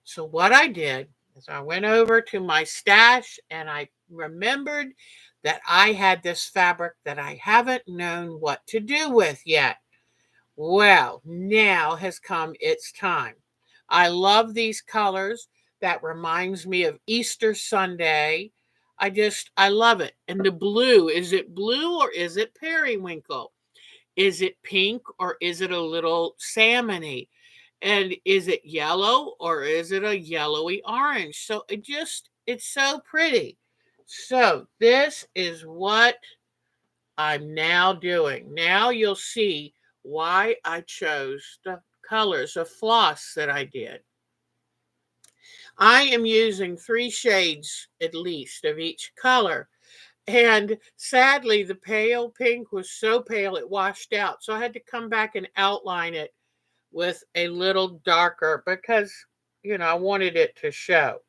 So what I did is I went over to my stash and I remembered that I had this fabric that I haven't known what to do with yet. Well, now has come its time. I love these colors. That reminds me of Easter Sunday. I love it. And the blue, is it blue or is it periwinkle? Is it pink or is it a little salmony? And is it yellow or is it a yellowy orange? So it's so pretty. So this is what I'm now doing. Now you'll see why I chose the colors of floss that I did. I am using 3 shades at least of each color. And sadly, the pale pink was so pale it washed out. So I had to come back and outline it with a little darker because, I wanted it to show.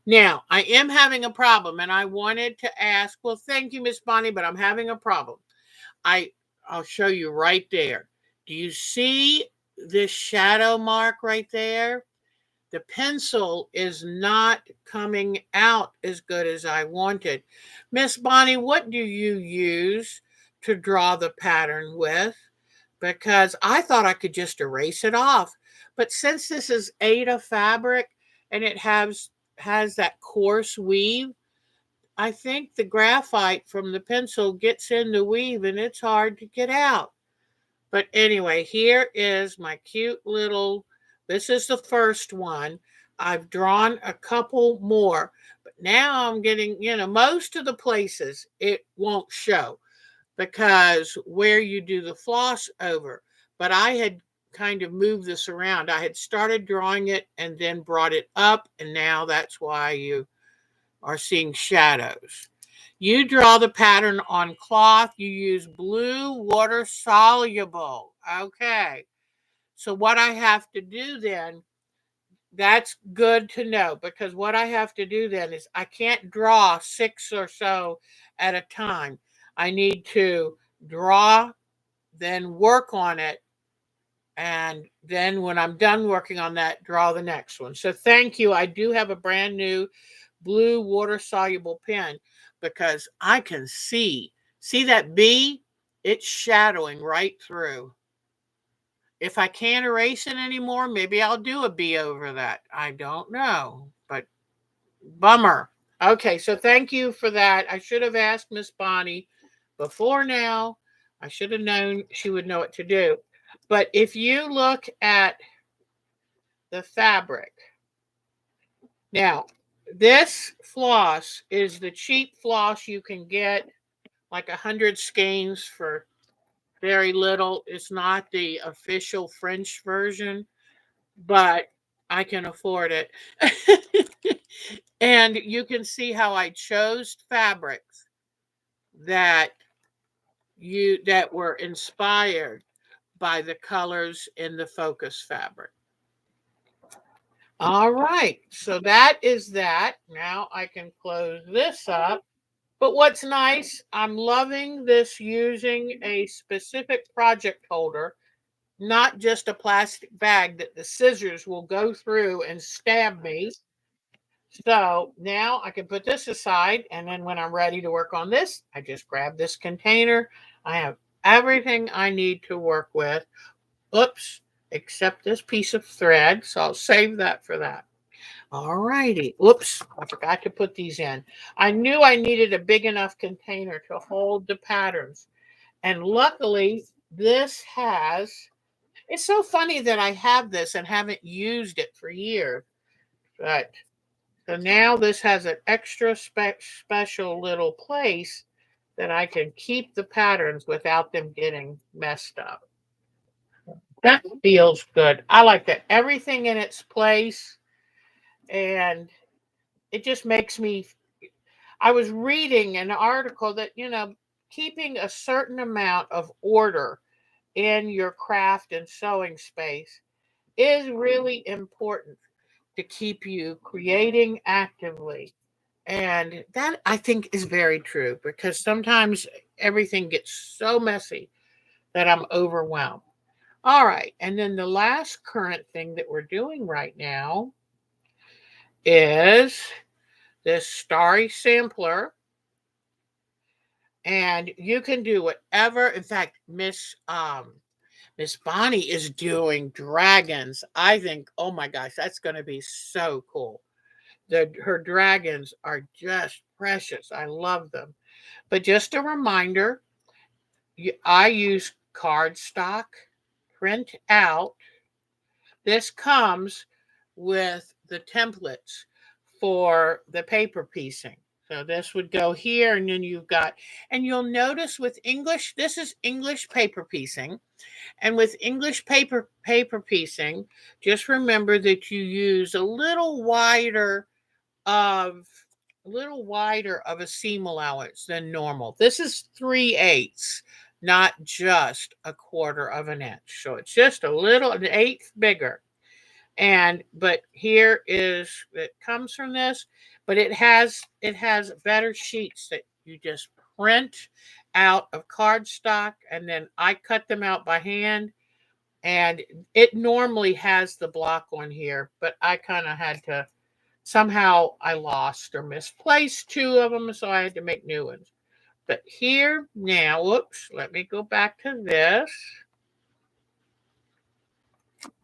Now, I am having a problem and I wanted to ask, well, thank you, Miss Bonnie, but I'm having a problem. I'll show you right there. Do you see this shadow mark right there? The pencil is not coming out as good as I wanted. Miss Bonnie, what do you use to draw the pattern with? Because I thought I could just erase it off. But since this is Ada fabric, and it has that coarse weave. I think the graphite from the pencil gets in the weave and it's hard to get out. But anyway, here is my cute little, this is the first one. I've drawn a couple more, but now I'm getting, most of the places it won't show because where you do the floss over. But I had kind of moved this around. I had started drawing it and then brought it up, and now that's why you are seeing shadows. You draw the pattern on cloth. You use blue water soluble. Okay. So what I have to do then, that's good to know, because what I have to do then is I can't draw 6 or so at a time. I need to draw, then work on it, and then when I'm done working on that, draw the next one. So thank you. I do have a brand new blue water soluble pen because I can see that B, it's shadowing right through. If I can't erase it anymore, maybe I'll do a B over that. I don't know, but bummer. Okay, so thank you for that. I should have asked Miss Bonnie before now. I should have known she would know what to do. But if you look at the fabric, now this floss is the cheap floss you can get, like 100 skeins for very little. It's not the official French version, but I can afford it. And you can see how I chose fabrics that were inspired by the colors in the focus fabric. All right, so that is that. Now I can close this up. But what's nice, I'm loving this using a specific project holder, not just a plastic bag that the scissors will go through and stab me. So now I can put this aside, and then when I'm ready to work on this, I just grab this container. I have everything I need to work with. Oops, except this piece of thread, so I'll save that for that. All righty. Oops, I forgot to put these in. I knew I needed a big enough container to hold the patterns. And luckily, this has, it's so funny that I have this and haven't used it for years. But so now this has an extra special little place that I can keep the patterns without them getting messed up. That feels good. I like that. Everything in its place, and it just makes me, I was reading an article that, keeping a certain amount of order in your craft and sewing space is really important to keep you creating actively. And that I think is very true, because sometimes everything gets so messy that I'm overwhelmed. All right. And then the last current thing that we're doing right now is this starry sampler. And you can do whatever. In fact, Miss Bonnie is doing dragons. I think, oh my gosh, that's going to be so cool. Her dragons are just precious. I love them. But just a reminder, I use cardstock, print out. This comes with the templates for the paper piecing. So this would go here, and then you've got, and you'll notice with English, this is English paper piecing. And with English paper piecing, just remember that you use of a little wider of a seam allowance than normal. This is 3/8, not just a quarter of an inch. So it's just a little, an eighth bigger. And but here is, it comes from this, but it has better sheets that you just print out of cardstock, and then I cut them out by hand. And it normally has the block on here, but I kind of had to, somehow I lost or misplaced 2 of them, so I had to make new ones. But here now, whoops, let me go back to this.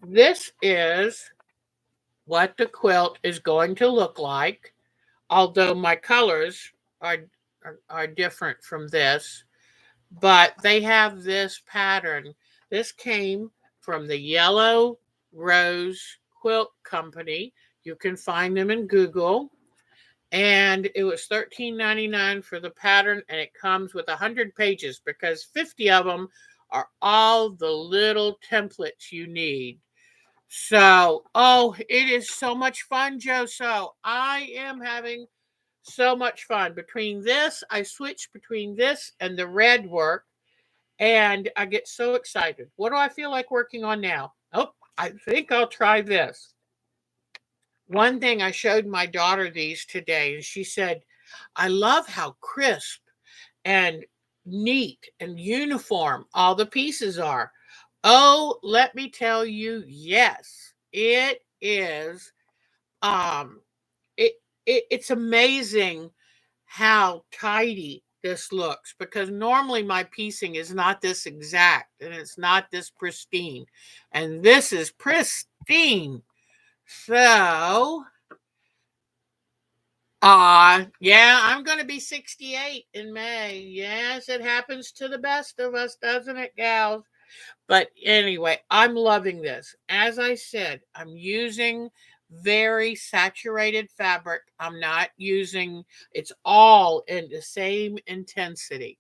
This is what the quilt is going to look like, although my colors are different from this, but they have this pattern. This came from the Yellow Rose Quilt Company. You can find them in Google. And it was $13.99 for the pattern, and it comes with 100 pages because 50 of them are all the little templates you need. So, oh, it is so much fun, Joe. So I am having so much fun. Between this, I switch between this and the Redwork, and I get so excited. What do I feel like working on now? Oh, I think I'll try this. One thing, I showed my daughter these today, and she said, I love how crisp and neat and uniform all the pieces are. Oh, let me tell you, yes, it is. Um, it's amazing how tidy this looks, because normally my piecing is not this exact and it's not this pristine, and this is pristine. So, yeah, I'm going to be 68 in May. Yes, it happens to the best of us, doesn't it, gals? But anyway, I'm loving this. As I said, I'm using very saturated fabric. I'm not using, it's all in the same intensity.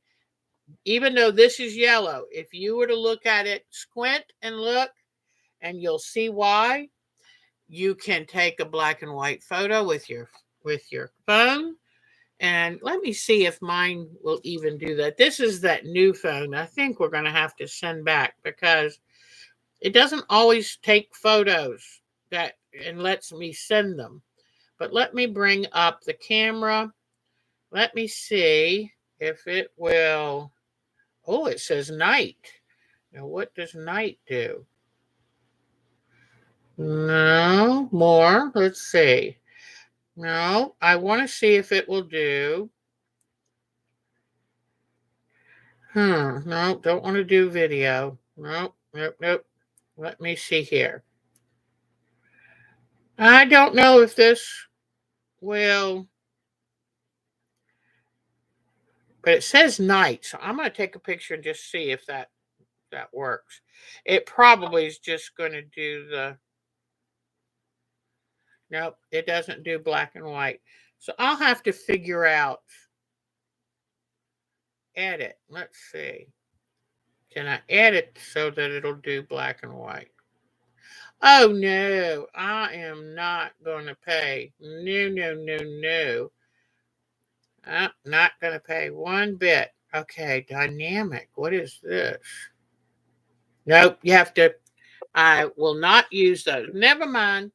Even though this is yellow, if you were to look at it, squint and look, and you'll see why. You can take a black and white photo with your phone. And let me see if mine will even do that. This is that new phone. I think we're going to have to send back because it doesn't always take photos that and lets me send them. But let me bring up the camera. Let me see if it will. Oh, it says night. Now, what does night do? No, more. Let's see. No, I want to see if it will do. No, don't want to do video. Nope, nope, nope. Let me see here. I don't know if this will, but it says night. So I'm going to take a picture and just see if that works. It probably is just going to do the, nope, it doesn't do black and white. So I'll have to figure out, edit. Let's see. Can I edit so that it'll do black and white? Oh no, I am not going to pay. No, no, no, no. I'm not going to pay one bit. Okay, dynamic. What is this? Nope, you have to. I will not use those. Never mind.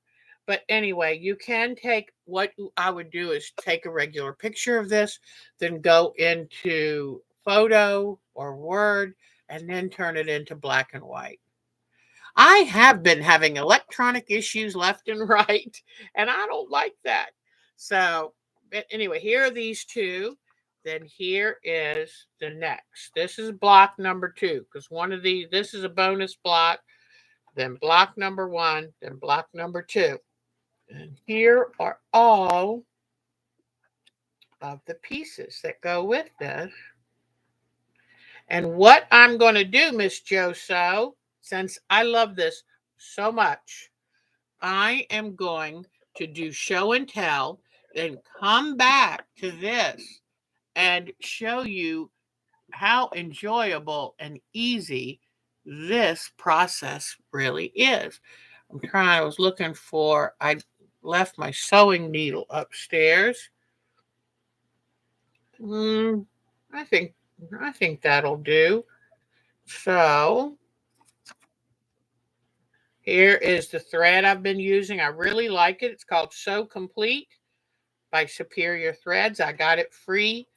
But anyway, you can take, what I would do is take a regular picture of this, then go into photo or Word, and then turn it into black and white. I have been having electronic issues left and right, and I don't like that. So, but anyway, here are these two. Then here is the next. This is block number 2, because one of these, this is a bonus block, then block number 1, then block number 2. And here are all of the pieces that go with this. And what I'm going to do, Miss Joso, since I love this so much, I am going to do show and tell, then come back to this and show you how enjoyable and easy this process really is. I was looking for, I left my sewing needle upstairs. I think that'll do. So here is the thread I've been using. I really like it. It's called Sew Complete by Superior Threads. I got it free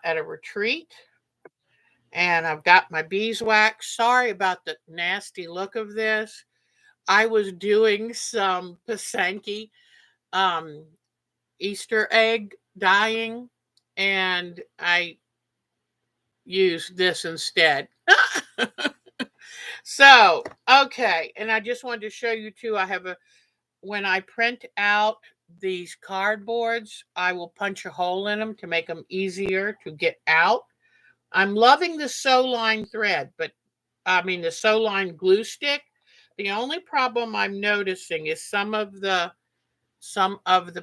at a retreat. And I've got my beeswax. Sorry about the nasty look of this. I was doing some Pisanki Easter egg dyeing, and I used this instead. So, okay. And I just wanted to show you too, I have when I print out these cardboards, I will punch a hole in them to make them easier to get out. I'm loving the sew line thread, but I mean the sew line glue stick. The only problem I'm noticing is some of the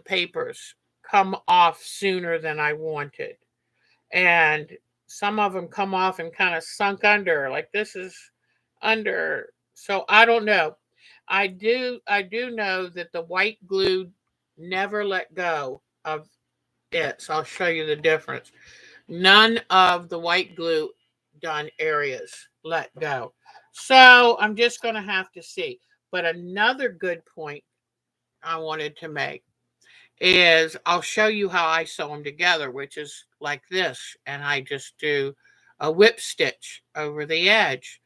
papers come off sooner than I wanted. And some of them come off and kind of sunk under, like this is under. So I don't know. I do know that the white glue never let go of it. So I'll show you the difference. None of the white glue done areas let go. So I'm just going to have to see. But another good point I wanted to make is I'll show you how I sew them together, which is like this. And I just do a whip stitch over the edge.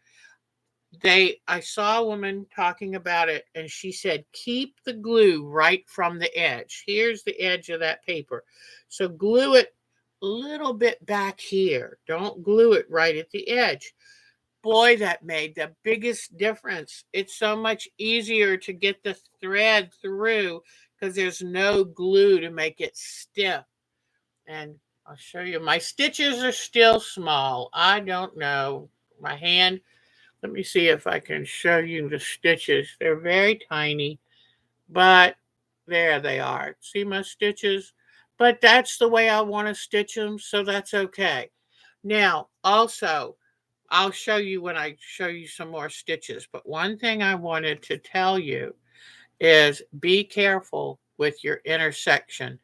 I saw a woman talking about it and she said, keep the glue right from the edge. Here's the edge of that paper. So glue it a little bit back here. Don't glue it right at the edge. Boy, that made the biggest difference. It's so much easier to get the thread through because there's no glue to make it stiff. And I'll show you, my stitches are still small. I don't know. My hand, let me see if I can show you the stitches. They're very tiny, but there they are. See my stitches? But that's the way I want to stitch them, so that's okay. Now, also, I'll show you when I show you some more stitches. But one thing I wanted to tell you is be careful with your intersection.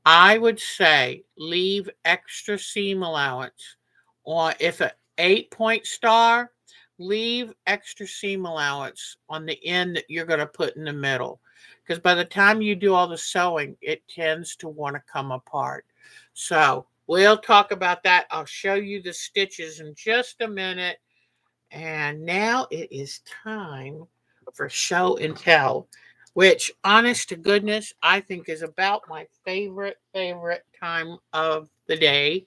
I would say leave extra seam allowance. Or if an 8-point star, leave extra seam allowance on the end that you're going to put in the middle. Because by the time you do all the sewing, it tends to want to come apart. So we'll talk about that. I'll show you the stitches in just a minute. And now it is time for show and tell, which, honest to goodness, I think is about my favorite time of the day.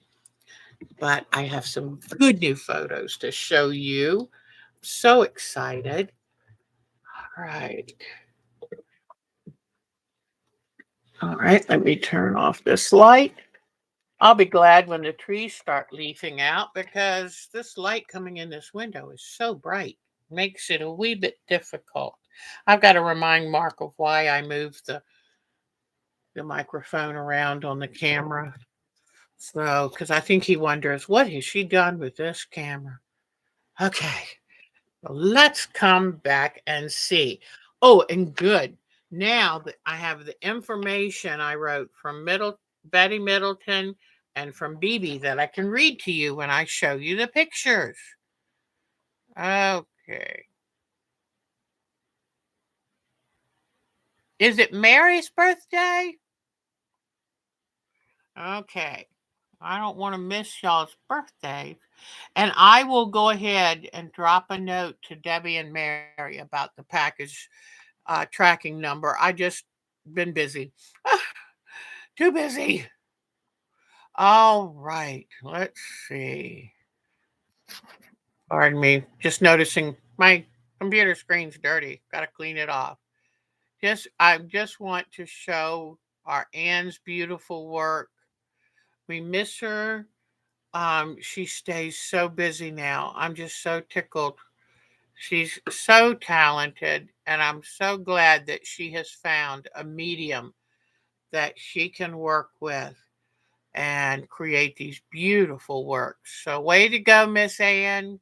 But I have some good new photos to show you. So excited. All right. All right. Let me turn off this light. I'll be glad when the trees start leafing out because this light coming in this window is so bright. Makes it a wee bit difficult. I've got to remind Mark of why I moved the microphone around on the camera. So, because I think he wonders, what has she done with this camera? Okay, well, let's come back and see. Oh, and good. Now that I have the information I wrote from Betty Middleton and from BB that I can read to you when I show you the pictures. Okay. Is it Mary's birthday? Okay. I don't want to miss y'all's birthday. And I will go ahead and drop a note to Debbie and Mary about the package tracking number. I just been busy. Too busy. All right. Let's see. Pardon me. Just noticing my computer screen's dirty. Got to clean it off. I just want to show our Anne's beautiful work. We miss her. She stays so busy now. I'm just so tickled. She's so talented, and I'm so glad that she has found a medium that she can work with and create these beautiful works. So, way to go, Miss Ann.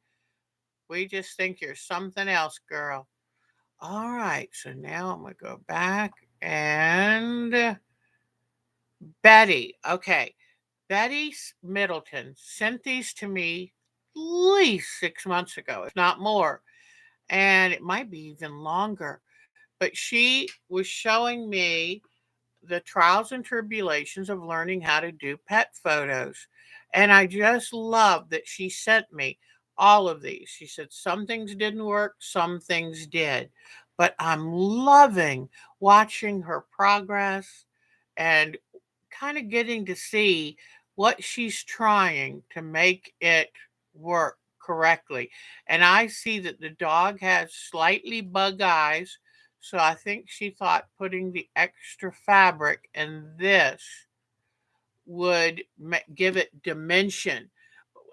We just think you're something else, girl. All right, so now I'm going to go back and Betty. Okay, Betty Middleton sent these to me at least 6 months ago, if not more. And it might be even longer. But she was showing me the trials and tribulations of learning how to do pet photos. And I just love that she sent me all of these. She said some things didn't work, some things did. But I'm loving watching her progress and kind of getting to see what she's trying to make it work correctly. And I see that the dog has slightly bug eyes. So I think she thought putting the extra fabric in this would give it dimension.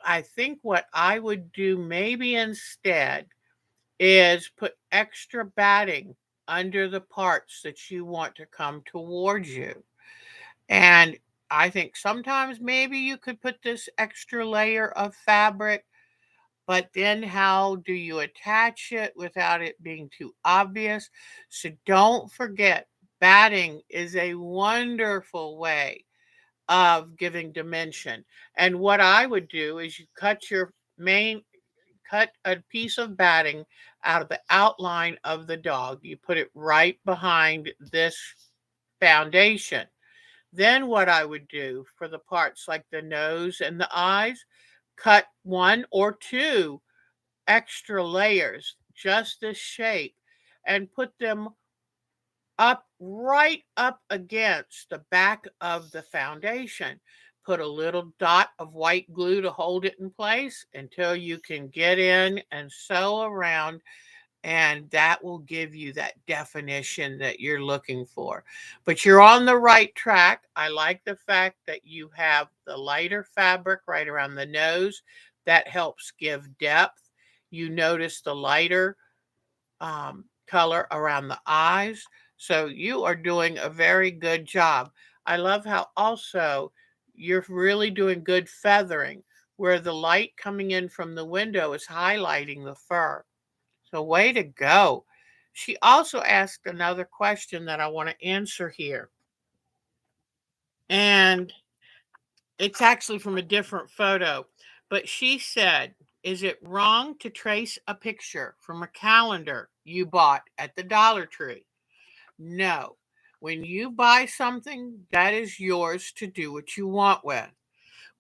I think what I would do maybe instead is put extra batting under the parts that you want to come towards you. And I think sometimes maybe you could put this extra layer of fabric, but then how do you attach it without it being too obvious? So don't forget, batting is a wonderful way of giving dimension. And what I would do is you cut a piece of batting out of the outline of the dog. You put it right behind this foundation. Then what I would do for the parts like the nose and the eyes, cut one or two extra layers, just this shape, and put them right up against the back of the foundation. Put a little dot of white glue to hold it in place until you can get in and sew around, and that will give you that definition that you're looking for. But you're on the right track. I like the fact that you have the lighter fabric right around the nose. That helps give depth. You notice the lighter color around the eyes. So you are doing a very good job. I love how also you're really doing good feathering, where the light coming in from the window is highlighting the fur. So, way to go. She also asked another question that I want to answer here. And it's actually from a different photo. But she said, is it wrong to trace a picture from a calendar you bought at the Dollar Tree? No. When you buy something, that is yours to do what you want with.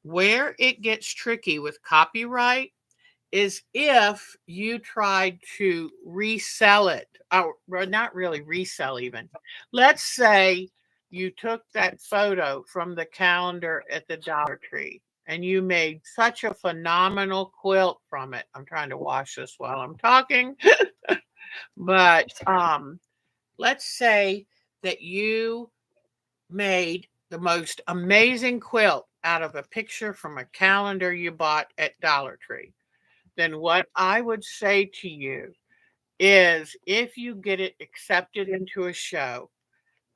Where it gets tricky with copyright is if you tried to resell it, or well, not really resell even. Let's say you took that photo from the calendar at the Dollar Tree and you made such a phenomenal quilt from it. I'm trying to wash this while I'm talking, but let's say that you made the most amazing quilt out of a picture from a calendar you bought at Dollar Tree. Then what I would say to you is if you get it accepted into a show,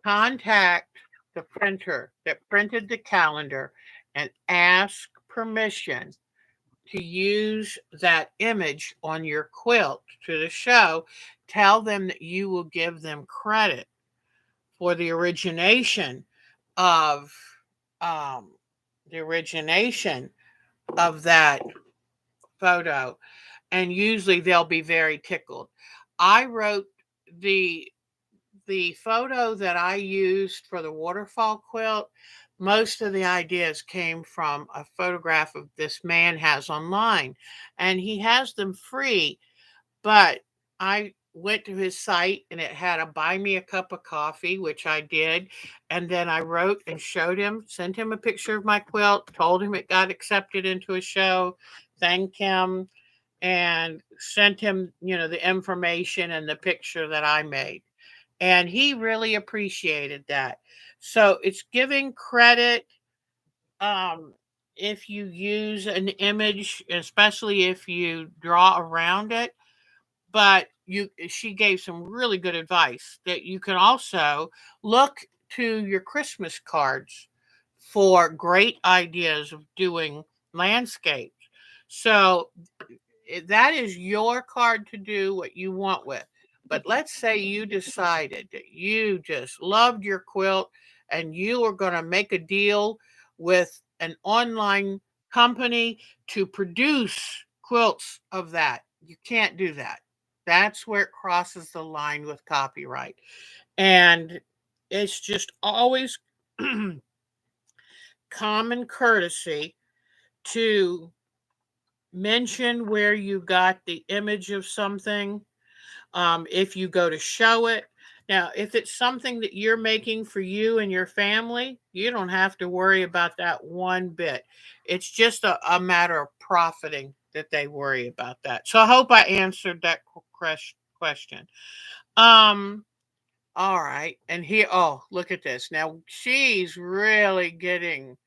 contact the printer that printed the calendar and ask permission to use that image on your quilt to the show. Tell them that you will give them credit for of um, the origination of that photo, and usually they'll be very tickled. I wrote the the photo that I used for the waterfall quilt. Most of the ideas came from a photograph of this man has online, and he has them free. But I went to his site and it had a buy me a cup of coffee, which I did. And then I wrote and showed him, sent him a picture of my quilt, told him it got accepted into a show, thanked him, and sent him, the information and the picture that I made. And he really appreciated that. So it's giving credit um, if you use an image, especially if you draw around it. But she gave some really good advice that you can also look to your Christmas cards for great ideas of doing landscapes. So that is your card to do what you want with. But let's say you decided that you just loved your quilt and you were going to make a deal with an online company to produce quilts of that. You can't do that. That's where it crosses the line with copyright. And it's just always common courtesy to mention where you got the image of something if you go to show it. Now, if it's something that you're making for you and your family, you don't have to worry about that one bit. It's just a matter of profiting that they worry about that. So I hope I answered that question. Um, All right. And here, oh, look at this. Now she's really getting,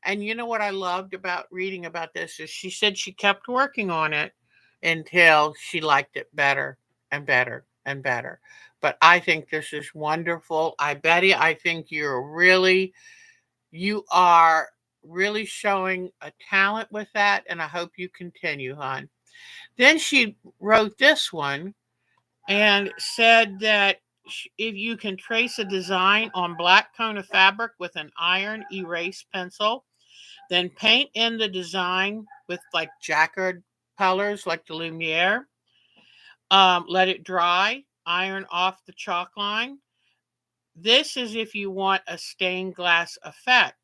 and you know what I loved about reading about this is she said she kept working on it until she liked it better and better and better. But I think this is wonderful. I think you are really showing a talent with that, and I hope you continue, hon. Then she wrote this one and said that if you can trace a design on black cone of fabric with an iron erase pencil, then paint in the design with like jacquard colors like the Lumiere. Let it dry, iron off the chalk line. This is if you want a stained glass effect.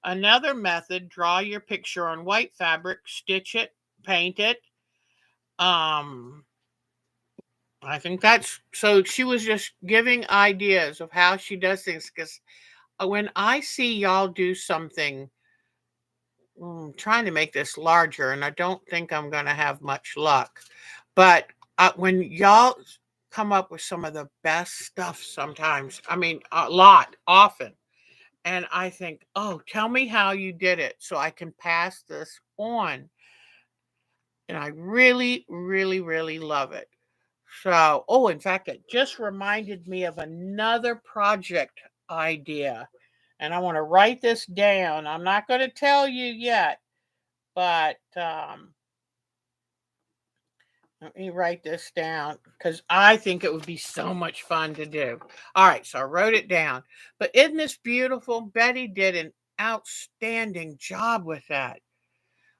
Another method, draw your picture on white fabric, stitch it, paint it. Um, I think that's so. She was just giving ideas of how she does things because when I see y'all do something, trying to make this larger, and I don't think I'm going to have much luck, but when y'all come up with some of the best stuff sometimes, I mean, a lot, often, and I think, oh, tell me how you did it so I can pass this on. And I really, really, really love it. So, oh, in fact, it just reminded me of another project idea. And I want to write this down. I'm not going to tell you yet, but let me write this down because I think it would be so much fun to do. All right, so I wrote it down. But isn't this beautiful? Betty did an outstanding job with that.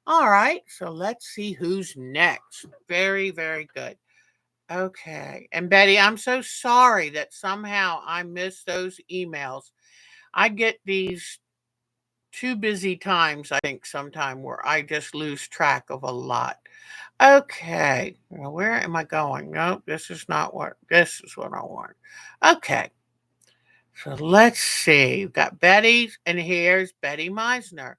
All right, so let's see who's next. Very, very good. Okay. And Betty, I'm so sorry that somehow I missed those emails. I get these too busy times, I think, sometime where I just lose track of a lot. Okay. Well, where am I going? No, this is what I want. Okay. So let's see. We've got Betty, and here's Betty Meisner.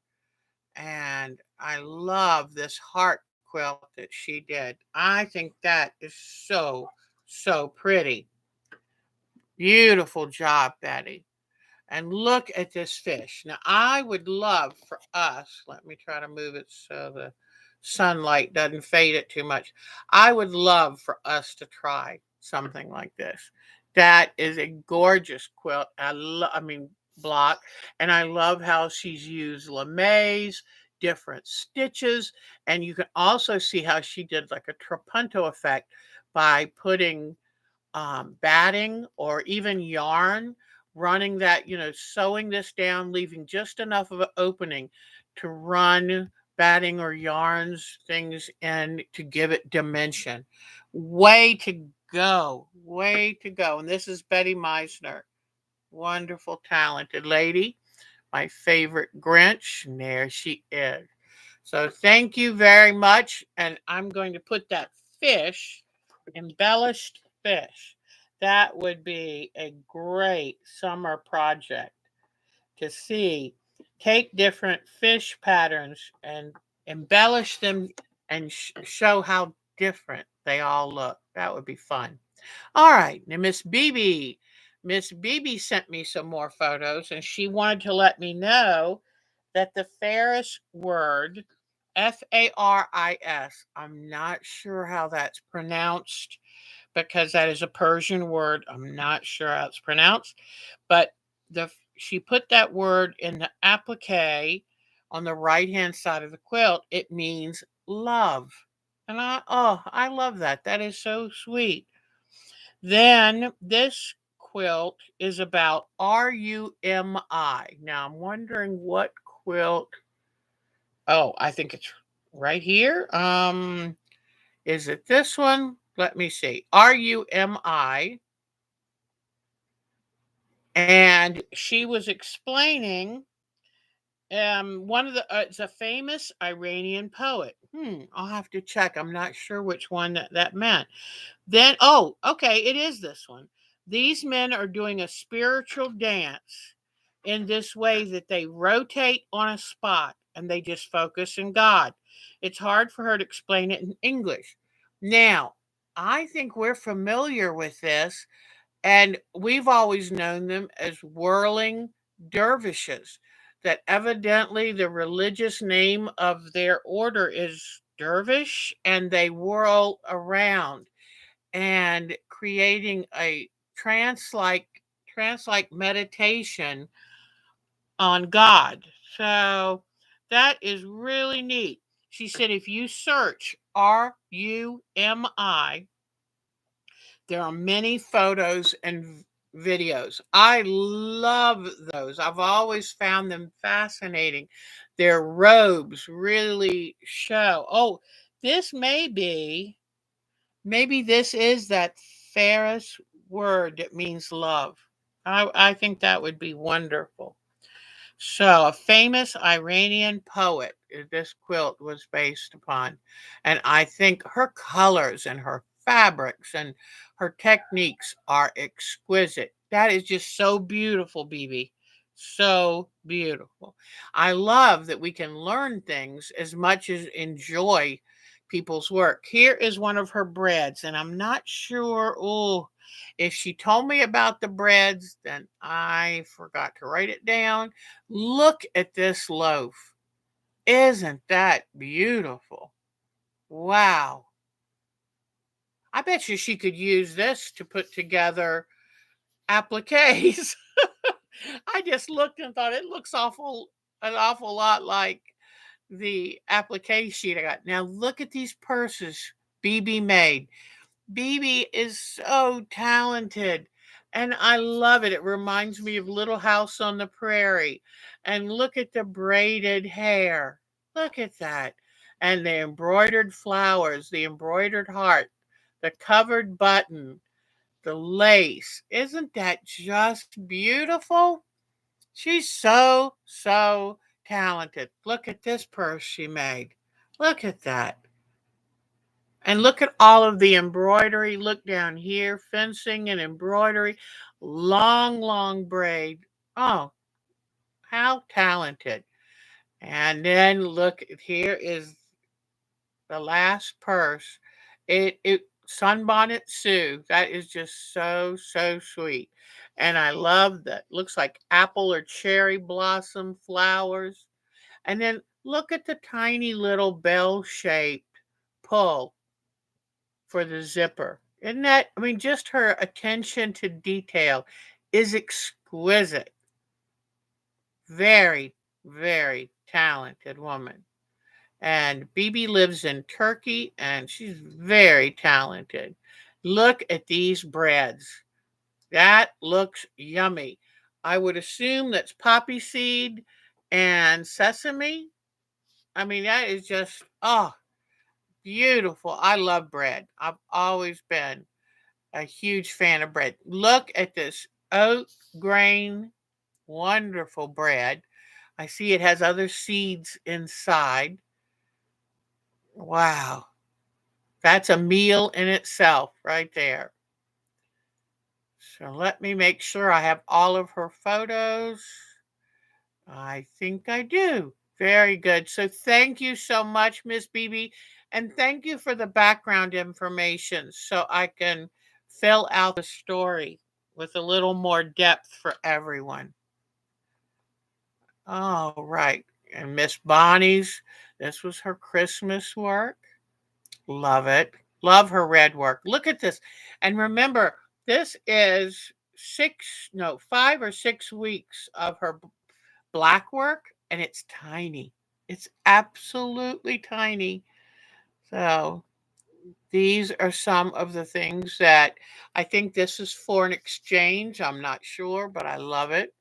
And I love this heart quilt that she did. I think that is so, so pretty. Beautiful job, Betty. And look at this fish. Now, I would love for us, let me try to move it so the sunlight doesn't fade it too much. I would love for us to try something like this. That is a gorgeous quilt. I mean, block. And I love how she's used lamaze, different stitches. And you can also see how she did like a trapunto effect by putting batting or even yarn, running that, sewing this down, leaving just enough of an opening to run batting or yarns things in to give it dimension. Way to go. Way to go. And this is Betty Meisner. Wonderful, talented lady. My favorite Grinch. And there she is. So thank you very much. And I'm going to put that fish, embellished fish. That would be a great summer project to see. Take different fish patterns and embellish them and show how different they all look. That would be fun. All right. Now, Miss BB sent me some more photos and she wanted to let me know that the Ferris word, Faris, I'm not sure how that's pronounced because that is a Persian word. I'm not sure how it's pronounced, but she put that word in the applique on the right hand side of the quilt. It means love. And I love that. That is so sweet. Then this quilt is about RUMI. Now I'm wondering what quilt. Oh, I think it's right here. Is it this one? Let me see. RUMI. And she was explaining one of the it's a famous Iranian poet. I'll have to check. I'm not sure which one that meant. Then, oh, okay, it is this one. These men are doing a spiritual dance in this way that they rotate on a spot and they just focus in God. It's hard for her to explain it in English. Now, I think we're familiar with this And we've always known them as whirling dervishes, that evidently the religious name of their order is dervish, and they whirl around and creating a trance like meditation on God. So that is really neat. She said if you search RUMI, there are many photos and videos. I love those. I've always found them fascinating. Their robes really show. Oh, this maybe this is that Ferris word that means love. I think that would be wonderful. So, a famous Iranian poet this quilt was based upon. And I think her colors and her fabrics and her techniques are exquisite. That is just so beautiful, BB. So beautiful. I love that we can learn things as much as enjoy people's work. Here is one of her breads, and I'm not sure. Oh, if she told me about the breads, then I forgot to write it down. Look at this loaf. Isn't that beautiful? Wow. I bet you she could use this to put together appliques. I just looked and thought it looks an awful lot like the applique sheet I got. Now look at these purses BB made. BB is so talented and I love it. It reminds me of Little House on the Prairie. And look at the braided hair. Look at that. And the embroidered flowers, the embroidered heart, the covered button, the lace. Isn't that just beautiful? She's so talented. Look at this purse she made. Look at that. And look at all of the embroidery. Look down here, fencing and embroidery, long braid. Oh, how talented. And then look, here is the last purse. It Sunbonnet Sue. That is just so sweet. And I love that. Looks like apple or cherry blossom flowers. And then look at the tiny little bell-shaped pull for the zipper. Isn't that, I mean, just her attention to detail is exquisite. Very talented woman. And BB lives in Turkey and she's very talented. Look at these breads. That looks yummy. I would assume that's poppy seed and sesame. I mean, that is just, oh, beautiful. I love bread. I've always been a huge fan of bread. Look at this oat grain, wonderful bread. I see it has other seeds inside. Wow. That's a meal in itself right there. So let me make sure I have all of her photos. I think I do. Very good. So thank you so much, Miss BB. And thank you for the background information so I can fill out the story with a little more depth for everyone. All right. And Miss Bonnie's, this was her Christmas work. Love it. Love her red work. Look at this. And remember, this is 5 or 6 weeks of her black work, and it's tiny. It's absolutely tiny. So these are some of the things that I think this is for an exchange. I'm not sure, but I love it.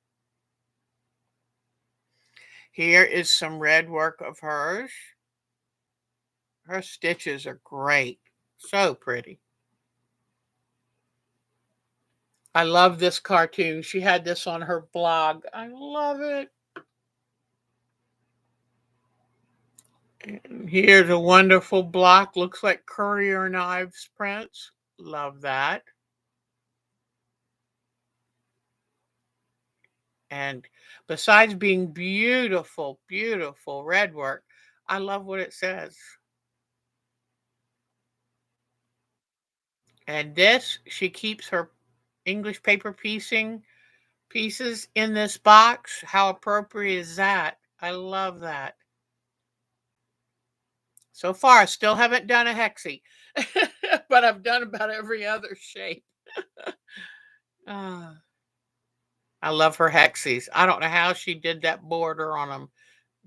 Here is some red work of hers. Her stitches are great. So pretty. I love this cartoon. She had this on her blog. I love it. And here's a wonderful block. Looks like Courier and Ives prints. Love that. And besides being beautiful red work, I love what it says. And this, she keeps her English paper pieces in this box. How appropriate is that? I love that. So far, I still haven't done a hexie, but I've done about every other shape. I love her hexies. I don't know how she did that border on them.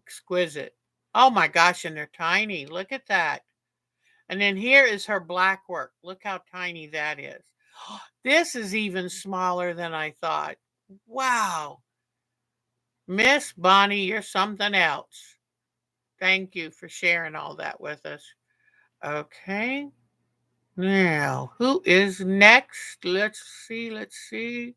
Exquisite. Oh my gosh, and they're tiny. Look at that. And then here is her black work. Look how tiny that is. This is even smaller than I thought. Wow. Miss Bonnie, you're something else. Thank you for sharing all that with us. Okay. Now, who is next? Let's see.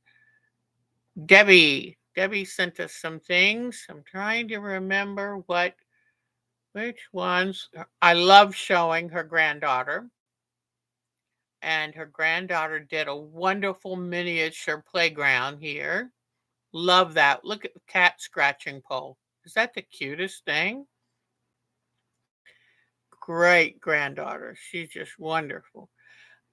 Debbie. Debbie sent us some things. I'm trying to remember which ones. I love showing her granddaughter. And her granddaughter did a wonderful miniature playground here. Love that. Look at the cat scratching pole. Is that the cutest thing? Great granddaughter. She's just wonderful.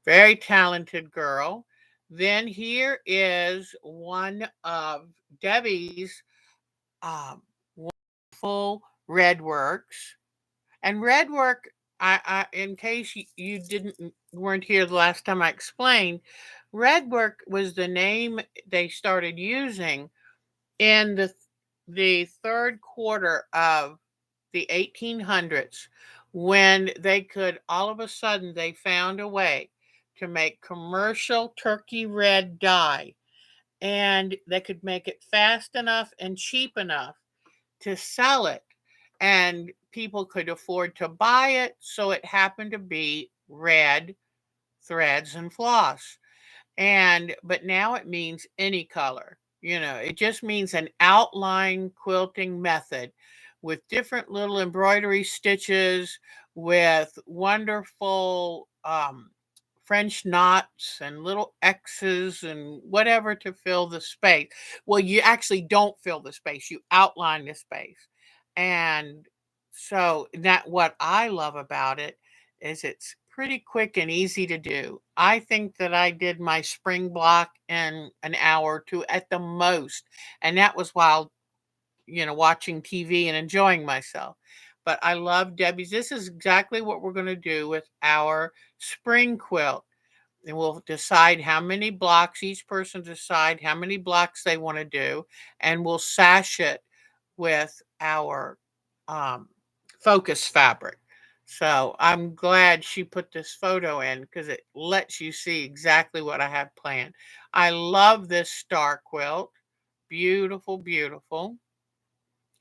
Very talented girl. Then here is one of Debbie's wonderful Redworks. And Redwork, in case you weren't here the last time I explained, Redwork was the name they started using in the third quarter of the 1800s, when they could all of a sudden they found a way to make commercial turkey red dye, and they could make it fast enough and cheap enough to sell it, and people could afford to buy it, so it happened to be red threads and floss. But now it means any color. It just means an outline quilting method with different little embroidery stitches, with wonderful French knots and little X's and whatever to fill the space. Well, you actually don't fill the space, you outline the space. And so that what I love about it is it's pretty quick and easy to do. I think that I did my spring block in an hour or two at the most. And that was while, watching TV and enjoying myself. But I love Debbie's. This is exactly what we're going to do with our spring quilt. And we'll decide how many blocks, each person decide how many blocks they want to do. And we'll sash it with our um, focus fabric. So I'm glad she put this photo in because it lets you see exactly what I have planned. I love this star quilt. Beautiful, beautiful.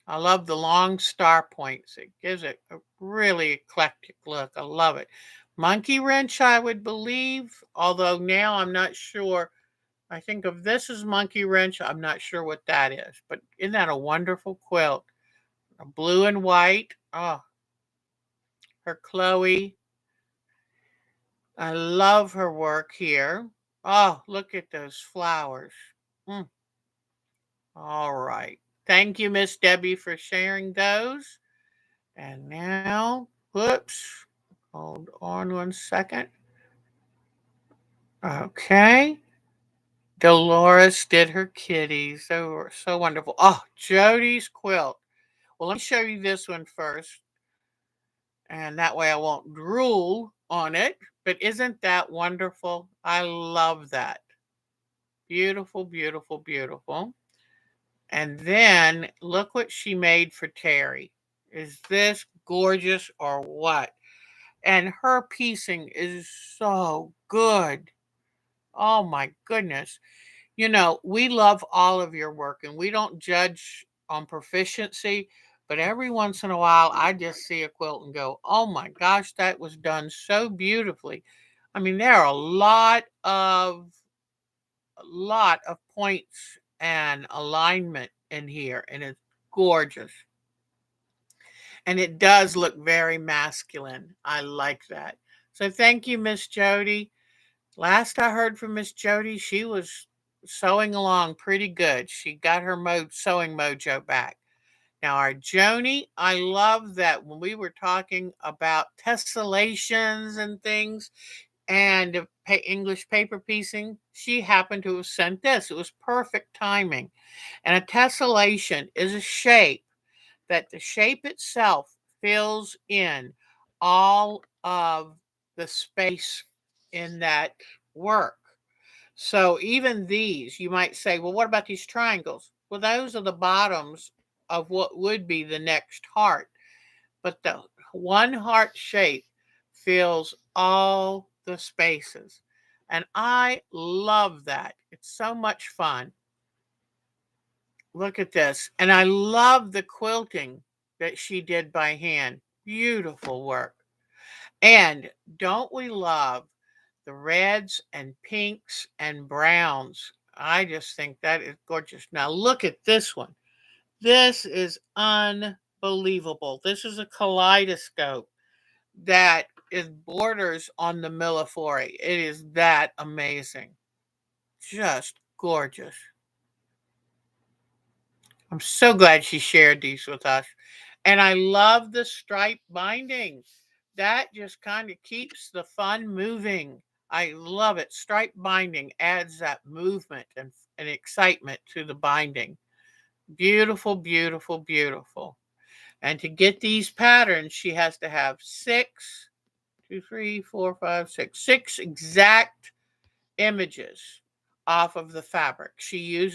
I love the long star points. It gives it a really eclectic look. I love it. Monkey wrench, I would believe, although now I'm not sure. I think of this as monkey wrench. I'm not sure what that is, but isn't that a wonderful quilt? A blue and white. Oh, her Chloe. I love her work here. Oh, look at those flowers. Mm. All right. Thank you, Miss Debbie, for sharing those. And now, whoops, hold on one second. Okay. Dolores did her kitties. They were so wonderful. Oh, Jody's quilt. Well, let me show you this one first. And that way I won't drool on it. But isn't that wonderful? I love that. Beautiful, beautiful, beautiful. And then look what she made for Terry. Is this gorgeous or what? And her piecing is so good. Oh my goodness. We love all of your work and we don't judge on proficiency, but every once in a while I just see a quilt and go, oh my gosh, that was done so beautifully. I mean, there are a lot of points and alignment in here, and it's gorgeous. And it does look very masculine. I like that. So thank you, Miss Jody. Last I heard from Miss Jody, she was sewing along pretty good. She got her sewing mojo back. Now, our Joni, I love that when we were talking about tessellations and things, and English paper piecing, she happened to have sent this. It was perfect timing. And a tessellation is a shape that the shape itself fills in all of the space in that work. So even these, you might say, well, what about these triangles? Well, those are the bottoms of what would be the next heart. But the one heart shape fills all the spaces. And I love that. It's so much fun. Look at this. And I love the quilting that she did by hand. Beautiful work. And don't we love the reds and pinks and browns? I just think that is gorgeous. Now look at this one. This is unbelievable. This is a kaleidoscope that is borders on the Millefiori. It is that amazing. Just gorgeous. I'm so glad she shared these with us. And I love the stripe binding. That just kind of keeps the fun moving. I love it. Stripe binding adds that movement and excitement to the binding. Beautiful, beautiful, beautiful. And to get these patterns, she has to have 6 exact images off of the fabric. She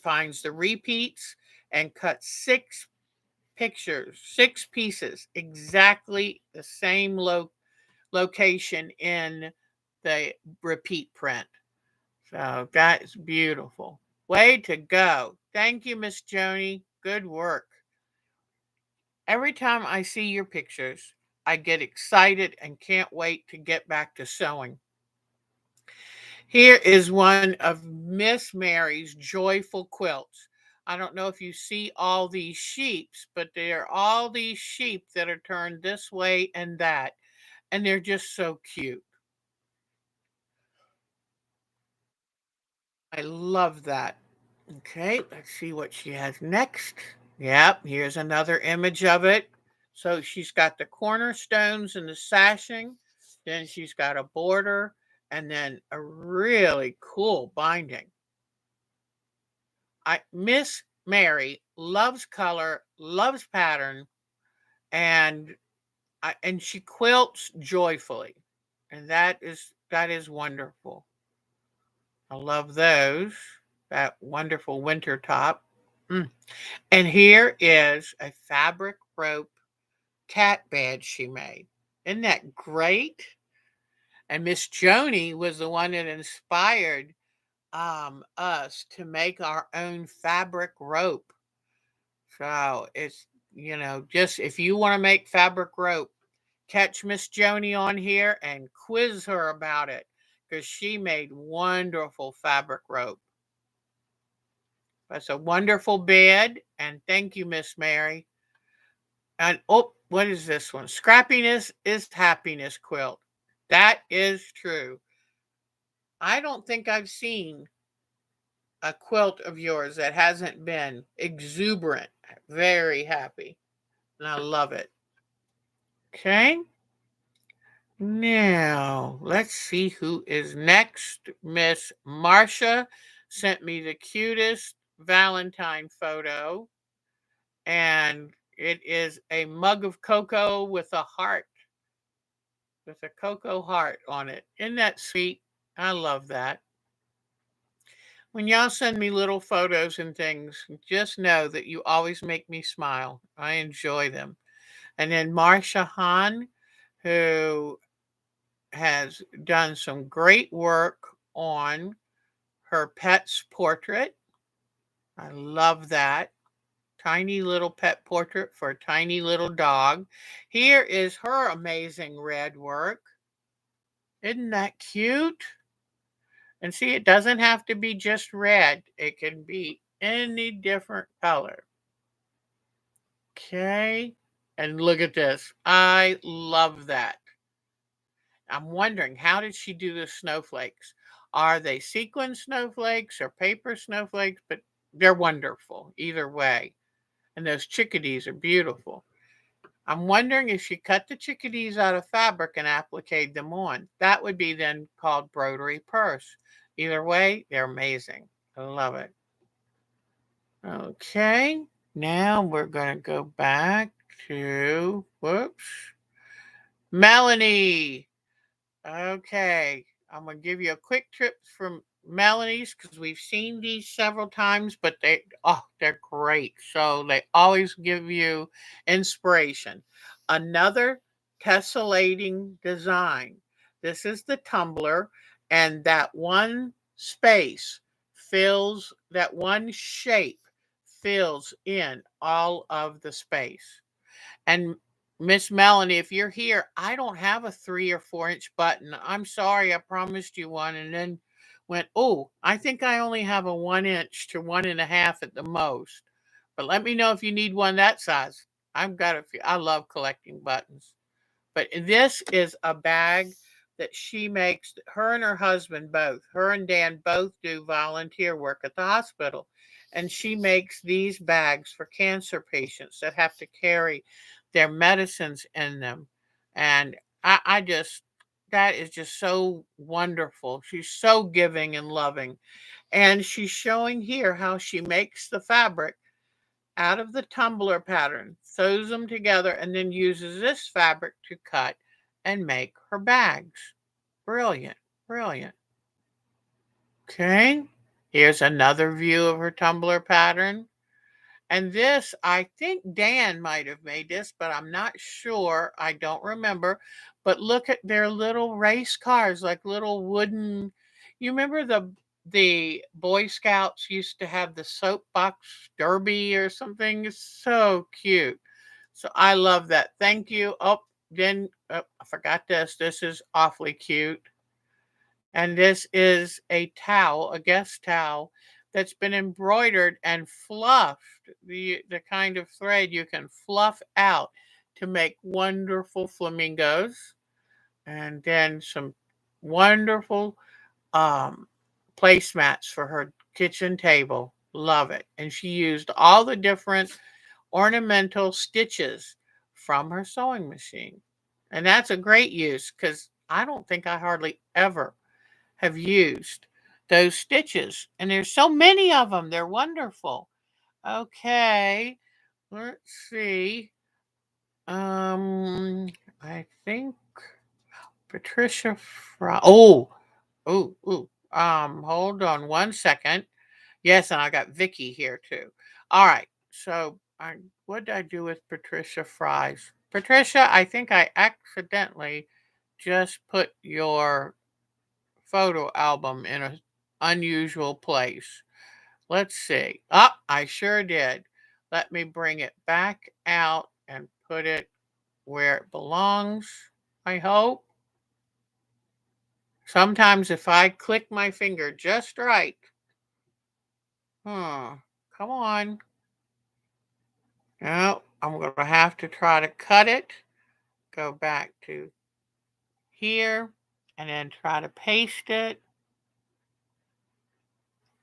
finds the repeats and cuts 6 pictures, 6 pieces, exactly the same location in the repeat print. So that's beautiful. Way to go. Thank you, Miss Joni. Good work. Every time I see your pictures, I get excited and can't wait to get back to sewing. Here is one of Miss Mary's joyful quilts. I don't know if you see all these sheeps, but there are all these sheep that are turned this way and that, and they're just so cute. I love that. Okay, let's see what she has next. Yep, here's another image of it. So she's got the cornerstones and the sashing, then she's got a border, and then a really cool binding. Miss Mary loves color, loves pattern, and and she quilts joyfully, and that is wonderful. I love those. That wonderful winter top. Mm. And here is a fabric rope cat badge she made. Isn't that great? And Miss Joni was the one that inspired us to make our own fabric rope. So it's, just if you want to make fabric rope, catch Miss Joni on here and quiz her about it because she made wonderful fabric rope. That's a wonderful bed. And thank you, Miss Mary. And oh, what is this one? Scrappiness is happiness quilt. That is true. I don't think I've seen a quilt of yours that hasn't been exuberant, very happy. And I love it. Okay. Now, let's see who is next. Miss Marcia sent me the cutest Valentine photo, and it is a mug of cocoa with a cocoa heart on it. Isn't that sweet? I love that. When y'all send me little photos and things, just know that you always make me smile. I enjoy them. And then Marcia Hahn, who has done some great work on her pet's portrait. I love that. Tiny little pet portrait for a tiny little dog. Here is her amazing red work. Isn't that cute? And see, it doesn't have to be just red. It can be any different color. Okay. And look at this. I love that. I'm wondering, how did she do the snowflakes? Are they sequin snowflakes or paper snowflakes? But they're wonderful either way. And those chickadees are beautiful. I'm wondering if she cut the chickadees out of fabric and appliqued them on. That would be then called broderie purse. Either way, they're amazing. I love it. Okay, now we're going to go back to, whoops, Melanie. Okay, I'm going to give you a quick trip from Melanie's because we've seen these several times, but they're great. So they always give you inspiration. Another tessellating design. This is the tumbler, and that one space fills, that one shape fills in all of the space. And Miss Melanie, if you're here, I don't have a 3 or 4 inch button. I'm sorry, I promised you one and then went, oh, I think I only have a 1 inch to 1.5 at the most. But let me know if you need one that size. I've got a few. I love collecting buttons. But this is a bag that she makes. Her and her husband both, her and Dan both do volunteer work at the hospital. And she makes these bags for cancer patients that have to carry their medicines in them. And I just, that is just so wonderful. She's so giving and loving. And she's showing here how she makes the fabric out of the tumbler pattern, sews them together, and then uses this fabric to cut and make her bags. Brilliant, brilliant. Okay, here's another view of her tumbler pattern. And this, I think Dan might have made this, but I'm not sure. I don't remember. But look at their little race cars, like little wooden. You remember the Boy Scouts used to have the soapbox derby or something? It's so cute. So I love that. Thank you. Oh, then I forgot this. This is awfully cute. And this is a towel, a guest towel that's been embroidered and fluffed. The kind of thread you can fluff out to make wonderful flamingos. And then some wonderful um, placemats for her kitchen table. Love it. And she used all the different ornamental stitches from her sewing machine. And that's a great use because I don't think I hardly ever have used those stitches. And there's so many of them. They're wonderful. Okay, let's see. I think Patricia Fry. Hold on 1 second. Yes, and I got Vicky here too. All right. So what did I do with Patricia Fry's? Patricia, I think I accidentally just put your photo album in an unusual place. Let's see. I sure did. Let me bring it back out and put it where it belongs, I hope. Sometimes if I click my finger just right, come on. No, I'm going to have to try to cut it, go back to here, and then try to paste it.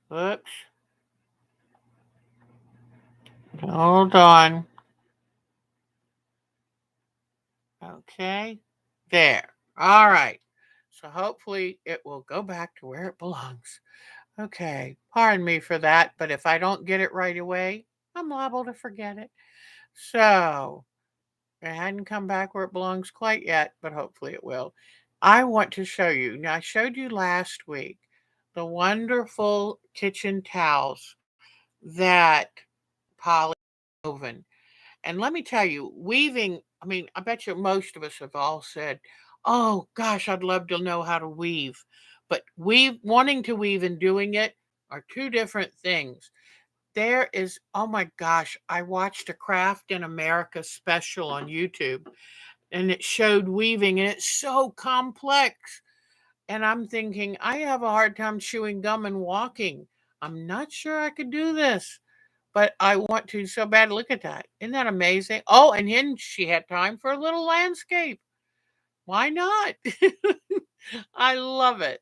Whoops. Hold on. Okay. There. All right. So hopefully it will go back to where it belongs. Okay. Pardon me for that, but if I don't get it right away, I'm liable to forget it. So it hadn't come back where it belongs quite yet, but hopefully it will. I want to show you. Now, I showed you last week the wonderful kitchen towels that Polly woven. And let me tell you, weaving, I mean, I bet you most of us have all said, oh gosh, I'd love to know how to weave. But wanting to weave and doing it are two different things. There is, oh my gosh, I watched a Craft in America special on YouTube and it showed weaving and it's so complex. And I'm thinking, I have a hard time chewing gum and walking. I'm not sure I could do this, but I want to so bad. Look at that. Isn't that amazing? Oh, and then she had time for a little landscape. Why not? I love it.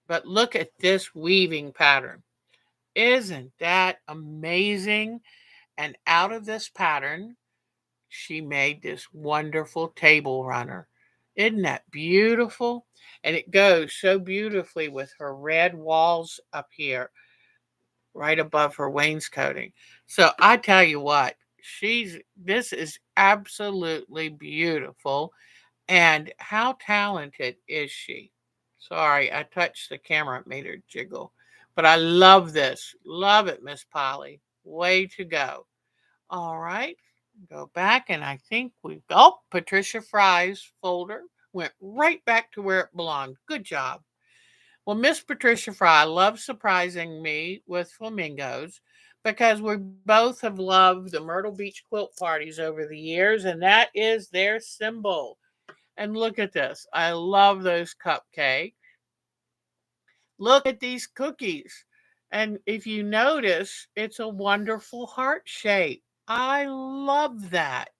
But look at this weaving pattern. Isn't that amazing? And out of this pattern, she made this wonderful table runner. Isn't that beautiful? And it goes so beautifully with her red walls up here, right above her wainscoting. So I tell you what, this is absolutely beautiful. And how talented is she? Sorry, I touched the camera, it made her jiggle. But I love this. Love it, Miss Polly. Way to go. All right. Go back, and I think Patricia Fry's folder went right back to where it belonged. Good job. Well, Miss Patricia Fry loves surprising me with flamingos because we both have loved the Myrtle Beach quilt parties over the years, and that is their symbol. And look at this. I love those cupcakes. Look at these cookies. And if you notice, it's a wonderful heart shape. I love that.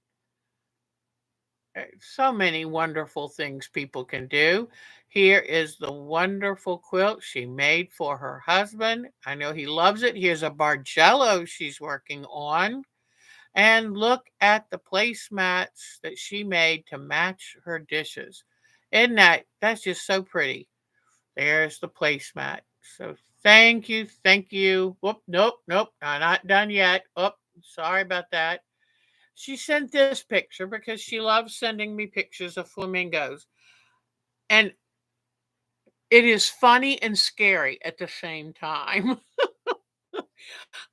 So many wonderful things people can do. Here is the wonderful quilt she made for her husband. I know he loves it. Here's a Bargello she's working on. And look at the placemats that she made to match her dishes. Isn't that's just so pretty. There's the placemat. So thank you, thank you. Whoop, nope, I'm not done yet. Oh, sorry about that. She sent this picture because she loves sending me pictures of flamingos. And it is funny and scary at the same time.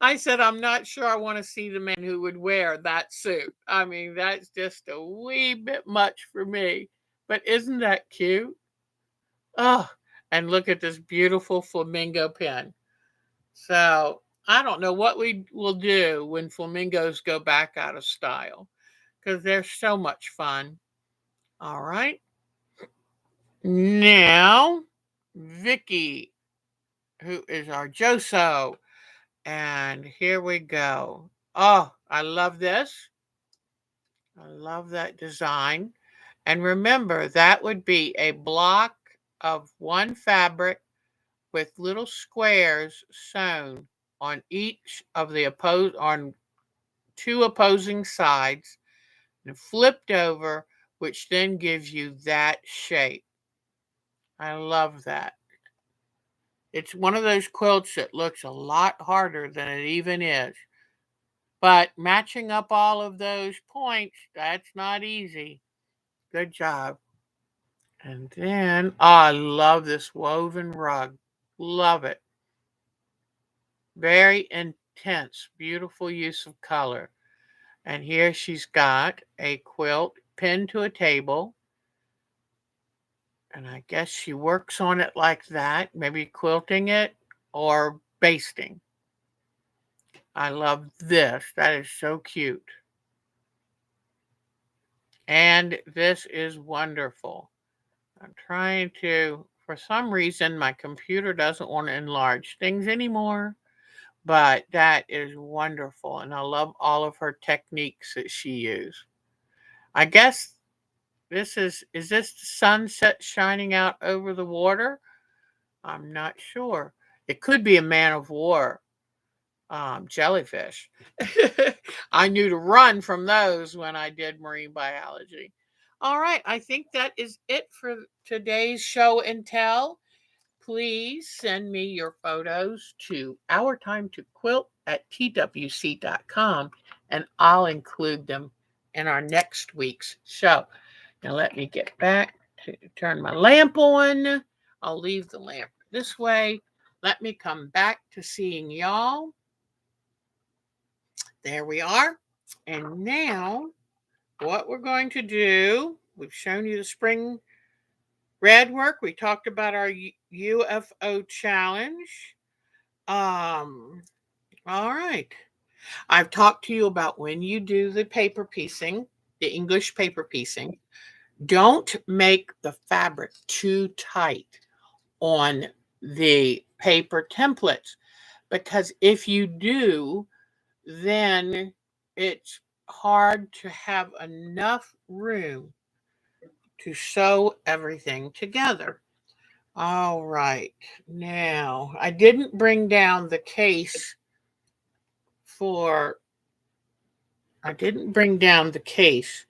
I said, I'm not sure I want to see the man who would wear that suit. I mean, that's just a wee bit much for me. But isn't that cute? Oh, and look at this beautiful flamingo pen. So I don't know what we will do when flamingos go back out of style because they're so much fun. All right. Now, Vicky, who is our Joso. And here we go. Oh, I love this. I love that design. And remember, that would be a block of one fabric with little squares sewn on each of the on two opposing sides and flipped over, which then gives you that shape. I love that. It's one of those quilts that looks a lot harder than it even is. But matching up all of those points, that's not easy. Good job. And then, I love this woven rug. Love it. Very intense, beautiful use of color. And here she's got a quilt pinned to a table. And I guess she works on it like that, maybe quilting it or basting. I love this. That is so cute. And this is wonderful. I'm trying to, for some reason, my computer doesn't want to enlarge things anymore. But that is wonderful. And I love all of her techniques that she used. I guess is this the sunset shining out over the water? I'm not sure. It could be a man of war jellyfish. I knew to run from those when I did marine biology. All right, I think that is it for today's show and tell. Please send me your photos to OurTimeToQuilt at twc.com, and I'll include them in our next week's show. Now let me get back to turn my lamp on. I'll leave the lamp this way. Let me come back to seeing y'all. There we are. And now what we're going to do, we've shown you the spring Redwork. We talked about our UFO challenge. All right. I've talked to you about when you do the paper piecing, the English paper piecing, don't make the fabric too tight on the paper templates because if you do, then it's hard to have enough room to sew everything together. All right. Now, I didn't bring down the case for I didn't bring down the case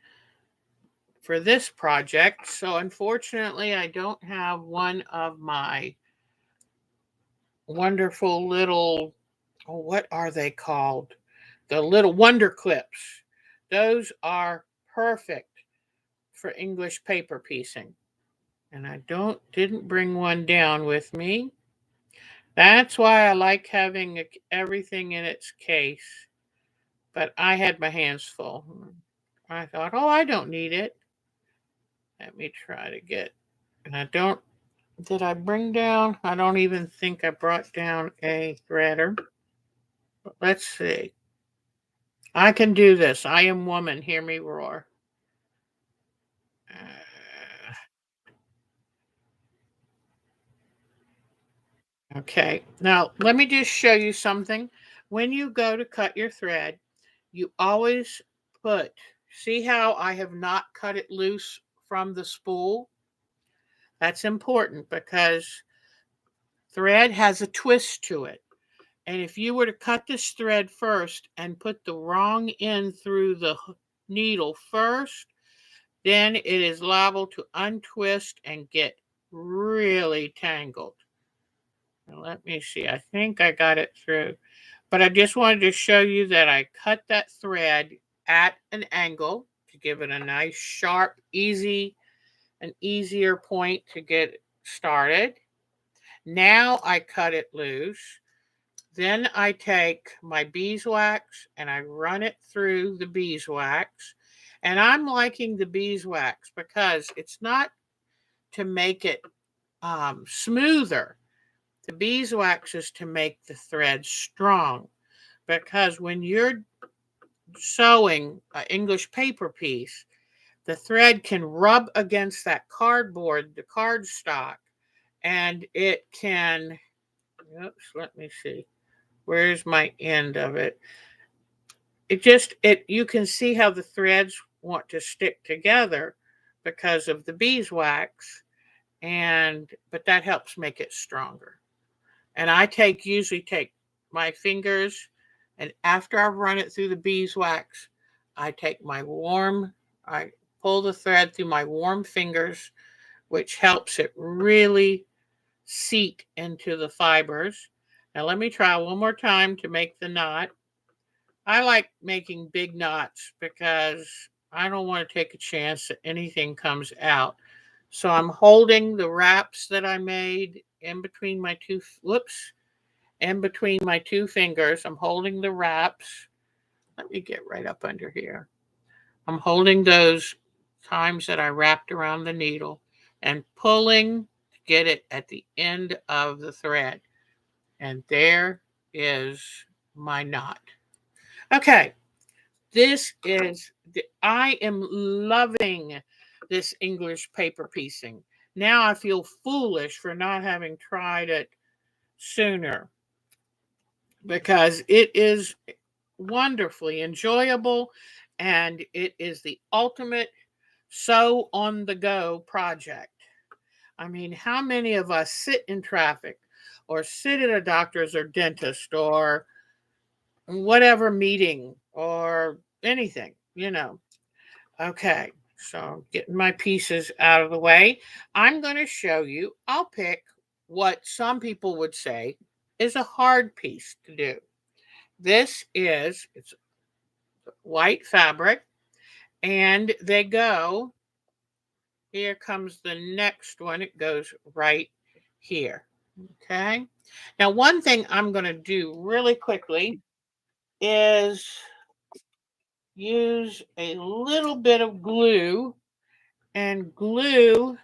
for this project, so unfortunately I don't have one of my wonderful little, oh, what are they called? The little wonder clips. Those are perfect for English paper piecing. And I didn't bring one down with me. That's why I like having everything in its case. But I had my hands full. I thought, oh, I don't need it. Let me try to get, and I don't, did I bring down? I don't even think I brought down a threader. But let's see. I can do this. I am woman. Hear me roar. Okay. Now, let me just show you something. When you go to cut your thread, you always put, see how I have not cut it loose from the spool? That's important because thread has a twist to it. And if you were to cut this thread first and put the wrong end through the needle first, then it is liable to untwist and get really tangled. Now let me see. I think I got it through. But I just wanted to show you that I cut that thread at an angle to give it a nice, sharp, an easier point to get started. Now I cut it loose. Then I take my beeswax and I run it through the beeswax. And I'm liking the beeswax because it's not to make it smoother. The beeswax is to make the thread strong. Because when you're sewing an English paper piece, the thread can rub against that cardboard, the cardstock, and it can, oops, let me see. Where's my end of it? You can see how the threads want to stick together because of the beeswax, but that helps make it stronger. And I usually take my fingers, and after I've run it through the beeswax, I pull the thread through my warm fingers, which helps it really seat into the fibers. Now let me try one more time to make the knot. I like making big knots because I don't want to take a chance that anything comes out. So I'm holding the wraps that I made in between my two fingers. I'm holding the wraps. Let me get right up under here. I'm holding those times that I wrapped around the needle and pulling to get it at the end of the thread. And there is my knot. Okay, I am loving this English paper piecing. Now I feel foolish for not having tried it sooner because it is wonderfully enjoyable and it is the ultimate sew on the go project. I mean, how many of us sit in traffic or sit at a doctor's or dentist or whatever meeting or anything? Okay, so getting my pieces out of the way, I'm going to show you, I'll pick what some people would say is a hard piece to do. It's white fabric, and here comes the next one. It goes right here. Okay. Now, one thing I'm going to do really quickly is use a little bit of glue and glue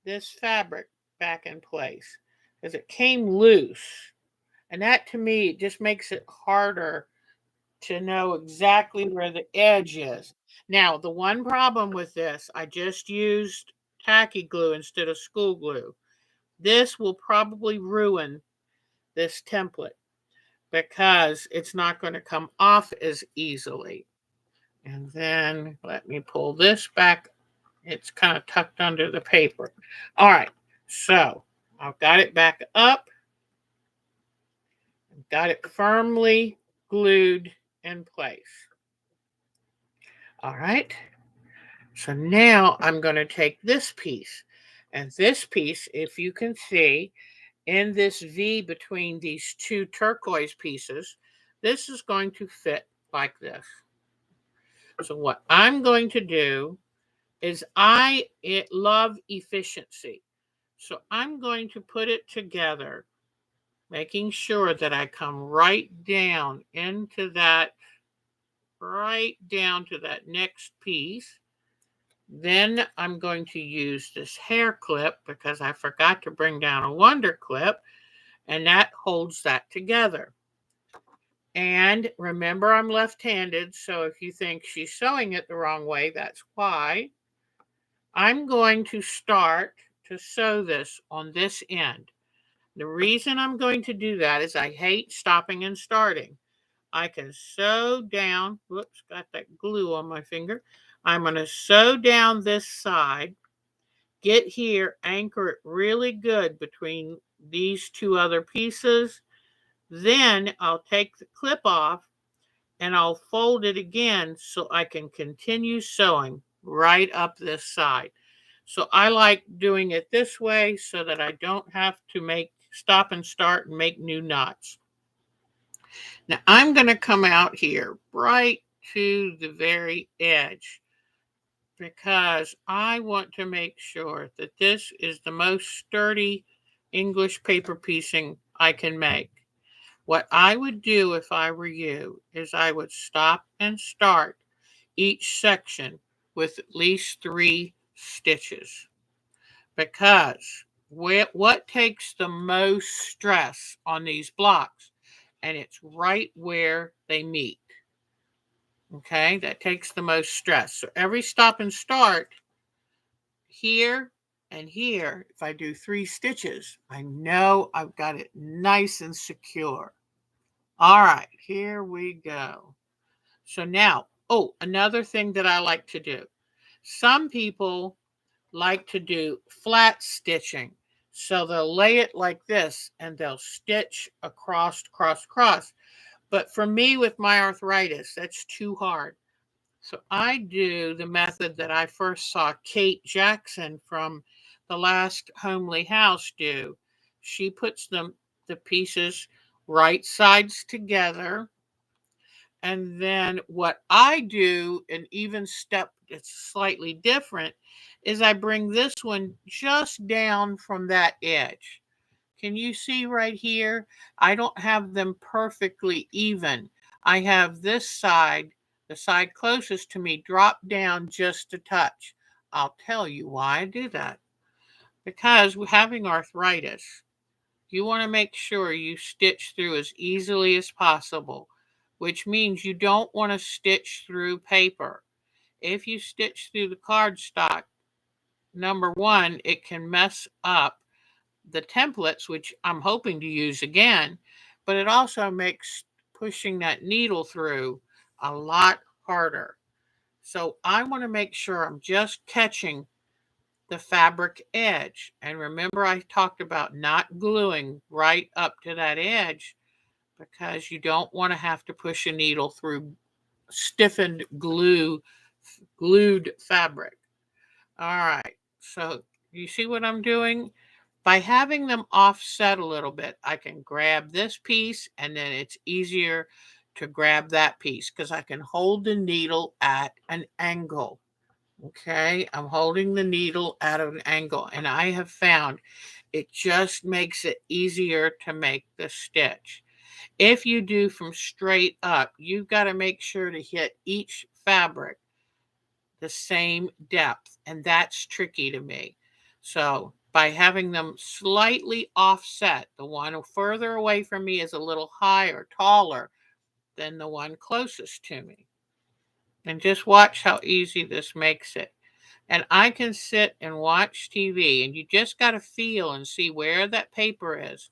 this fabric back in place because it came loose. And that to me just makes it harder to know exactly where the edge is. Now, the one problem with this, I just used tacky glue instead of school glue. This will probably ruin this template because it's not going to come off as easily. And then let me pull this back. It's kind of tucked under the paper. All right, so I've got it back up. Got it firmly glued in place. All right. So now I'm going to take this piece. And this piece, if you can see, in this V between these two turquoise pieces, this is going to fit like this. So what I'm going to do is I love efficiency. So I'm going to put it together, making sure that I come right down to that next piece. Then I'm going to use this hair clip because I forgot to bring down a wonder clip, and that holds that together. And remember, I'm left-handed, so if you think she's sewing it the wrong way, that's why. I'm going to start to sew this on this end. The reason I'm going to do that is I hate stopping and starting. I can sew down, whoops, got that glue on my finger. I'm going to sew down this side, get here, anchor it really good between these two other pieces. Then I'll take the clip off and I'll fold it again so I can continue sewing right up this side. So I like doing it this way so that I don't have to stop and start and make new knots. Now I'm going to come out here right to the very edge because I want to make sure that this is the most sturdy English paper piecing I can make. What I would do if I were you is I would stop and start each section with at least 3 stitches because what takes the most stress on these blocks, and it's right where they meet. Okay, that takes the most stress. So every stop and start here and here, if I do 3 stitches, I know I've got it nice and secure. All right, here we go. So now, oh, another thing that I like to do. Some people like to do flat stitching. So they'll lay it like this and they'll stitch across, cross, cross. But for me with my arthritis, that's too hard. So I do the method that I first saw Kate Jackson from the last Homely House do. She puts the pieces right sides together. And then what I do, an even step that's slightly different, is I bring this one just down from that edge. Can you see right here? I don't have them perfectly even. I have this side, the side closest to me, drop down just a touch. I'll tell you why I do that. Because having arthritis, you want to make sure you stitch through as easily as possible, which means you don't want to stitch through paper. If you stitch through the cardstock, number one, it can mess up the templates, which I'm hoping to use again, but it also makes pushing that needle through a lot harder. So I want to make sure I'm just catching the fabric edge. And remember, I talked about not gluing right up to that edge because you don't want to have to push a needle through stiffened glued fabric. All right, so you see what I'm doing? By having them offset a little bit, I can grab this piece and then it's easier to grab that piece because I can hold the needle at an angle. Okay, I'm holding the needle at an angle, and I have found it just makes it easier to make the stitch. If you do from straight up, you've got to make sure to hit each fabric the same depth, and that's tricky to me. So by having them slightly offset, the one further away from me is a little higher, taller than the one closest to me. And just watch how easy this makes it. And I can sit and watch TV, and you just got to feel and see where that paper is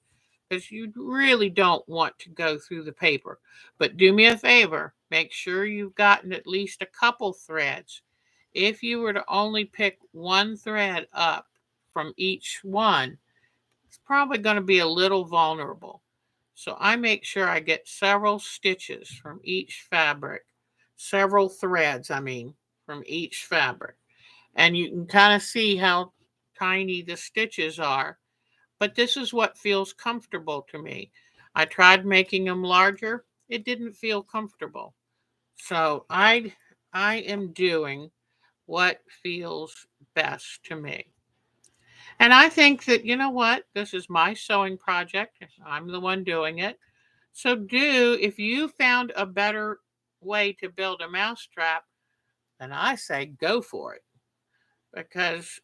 because you really don't want to go through the paper. But do me a favor, make sure you've gotten at least a couple threads. If you were to only pick one thread up from each one, it's probably going to be a little vulnerable. So I make sure I get several stitches from each fabric, several threads, I mean, from each fabric. And you can kind of see how tiny the stitches are. But this is what feels comfortable to me. I tried making them larger. It didn't feel comfortable. So I am doing what feels best to me. And I think that, you know what? This is my sewing project. I'm the one doing it. So if you found a better way to build a mousetrap, then I say go for it. Because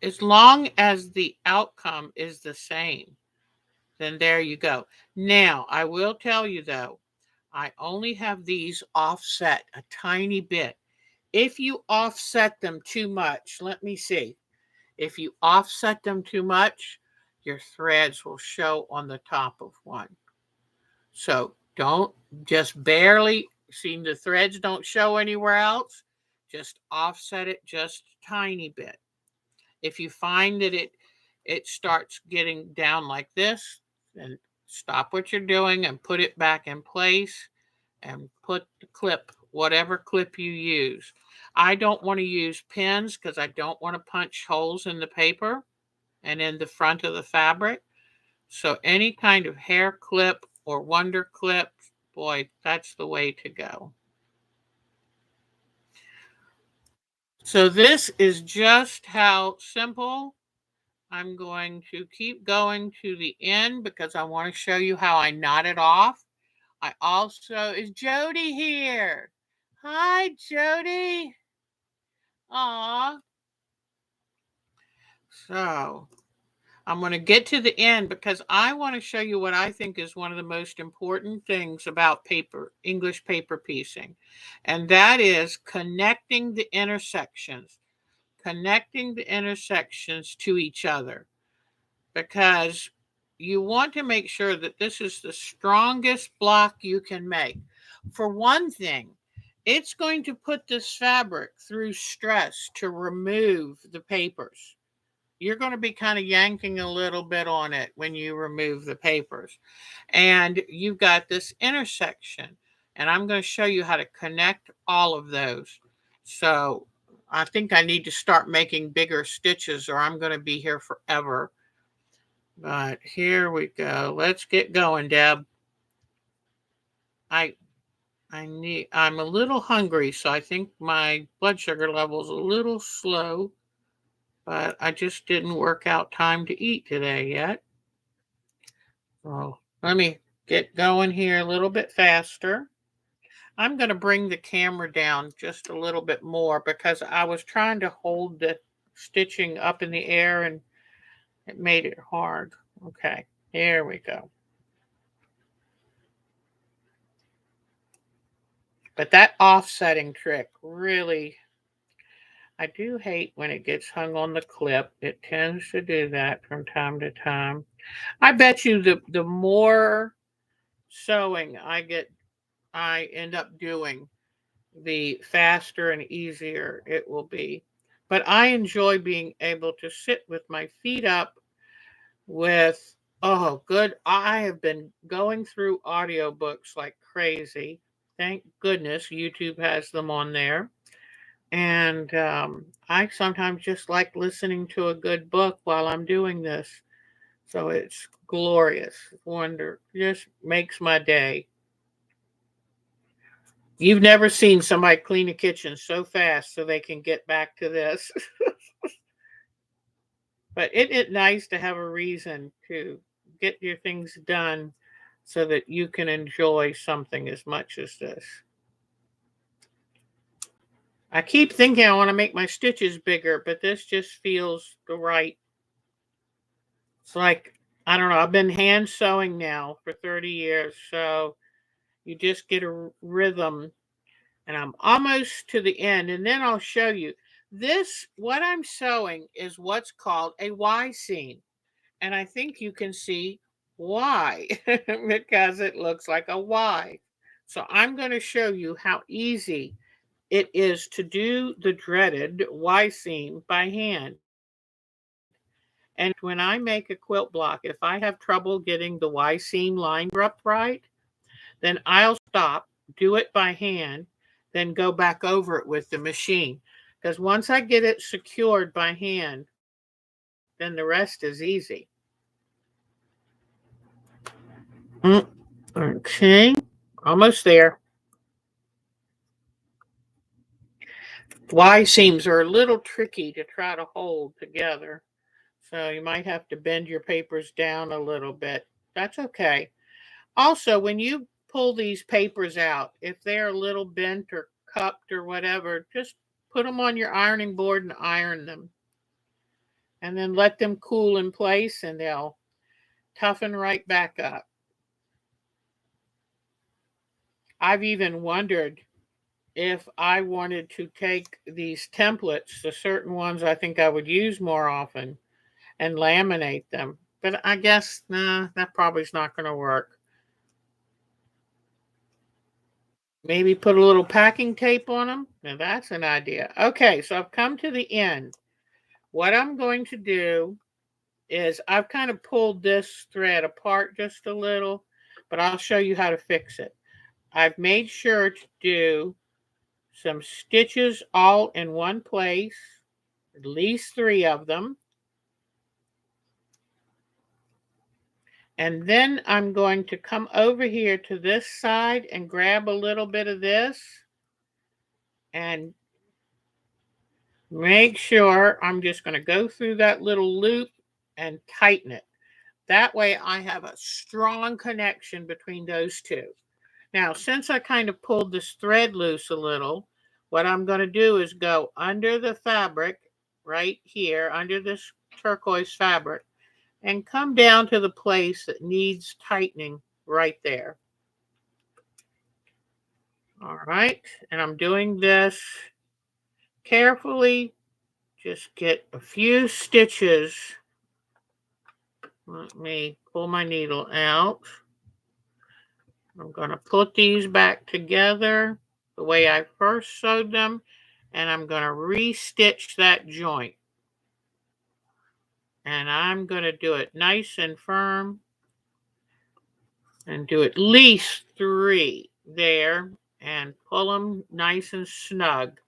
as long as the outcome is the same, then there you go. Now, I will tell you though, I only have these offset a tiny bit. If you offset them too much, let me see. If you offset them too much, your threads will show on the top of one. So don't just barely see the threads don't show anywhere else. Just offset it just a tiny bit. If you find that it starts getting down like this, then stop what you're doing and put it back in place and put the clip, whatever clip you use. I don't want to use pins because I don't want to punch holes in the paper and in the front of the fabric. So any kind of hair clip or wonder clip, boy, that's the way to go. So this is just how simple. I'm going to keep going to the end because I want to show you how I knot it off. I also, is Jody here? Hi, Jody. Aw. So I'm going to get to the end because I want to show you what I think is one of the most important things about English paper piecing. And that is connecting the intersections to each other. Because you want to make sure that this is the strongest block you can make. For one thing, it's going to put this fabric through stress to remove the papers. You're going to be kind of yanking a little bit on it when you remove the papers. And you've got this intersection. And I'm going to show you how to connect all of those. So I think I need to start making bigger stitches or I'm going to be here forever. But here we go. Let's get going, Deb. I I'm a little hungry, so I think my blood sugar level is a little slow, but I just didn't work out time to eat today yet. So let me get going here a little bit faster. I'm going to bring the camera down just a little bit more because I was trying to hold the stitching up in the air and it made it hard. Okay, here we go. But that offsetting trick really, I do hate when it gets hung on the clip. It tends to do that from time to time. I bet you the more sewing I end up doing, the faster and easier it will be. But I enjoy being able to sit with my feet up with, oh, good. I have been going through audiobooks like crazy. Thank goodness YouTube has them on there. And I sometimes just like listening to a good book while I'm doing this. So it's glorious. Wonder. Just makes my day. You've never seen somebody clean a kitchen so fast so they can get back to this. But it's nice to have a reason to get your things done so that you can enjoy something as much as this. I keep thinking I want to make my stitches bigger, but this just feels the right. It's like, I don't know, I've been hand sewing now for 30 years, so you just get a rhythm. And I'm almost to the end, and then I'll show you. This, what I'm sewing is what's called a Y seam. And I think you can see why, because it looks like a Y. So I'm going to show you how easy it is to do the dreaded Y seam by hand. And when I make a quilt block, if I have trouble getting the Y seam line up right, then I'll stop, do it by hand, then go back over it with the machine. Because once I get it secured by hand, then the rest is easy. Okay, almost there. Y seams are a little tricky to try to hold together. So you might have to bend your papers down a little bit. That's okay. Also, when you pull these papers out, if they're a little bent or cupped or whatever, just put them on your ironing board and iron them. And then let them cool in place and they'll toughen right back up. I've even wondered if I wanted to take these templates, the certain ones I think I would use more often, and laminate them. But I guess, nah, that probably is not going to work. Maybe put a little packing tape on them. Now that's an idea. Okay, so I've come to the end. What I'm going to do is I've kind of pulled this thread apart just a little, but I'll show you how to fix it. I've made sure to do some stitches all in one place, at least 3 of them. And then I'm going to come over here to this side and grab a little bit of this and make sure I'm just going to go through that little loop and tighten it. That way I have a strong connection between those two. Now, since I kind of pulled this thread loose a little, what I'm going to do is go under the fabric right here, under this turquoise fabric, and come down to the place that needs tightening right there. All right, and I'm doing this carefully. Just get a few stitches. Let me pull my needle out. I'm going to put these back together the way I first sewed them, and I'm going to re-stitch that joint. And I'm going to do it nice and firm and do at least 3 there and pull them nice and snug.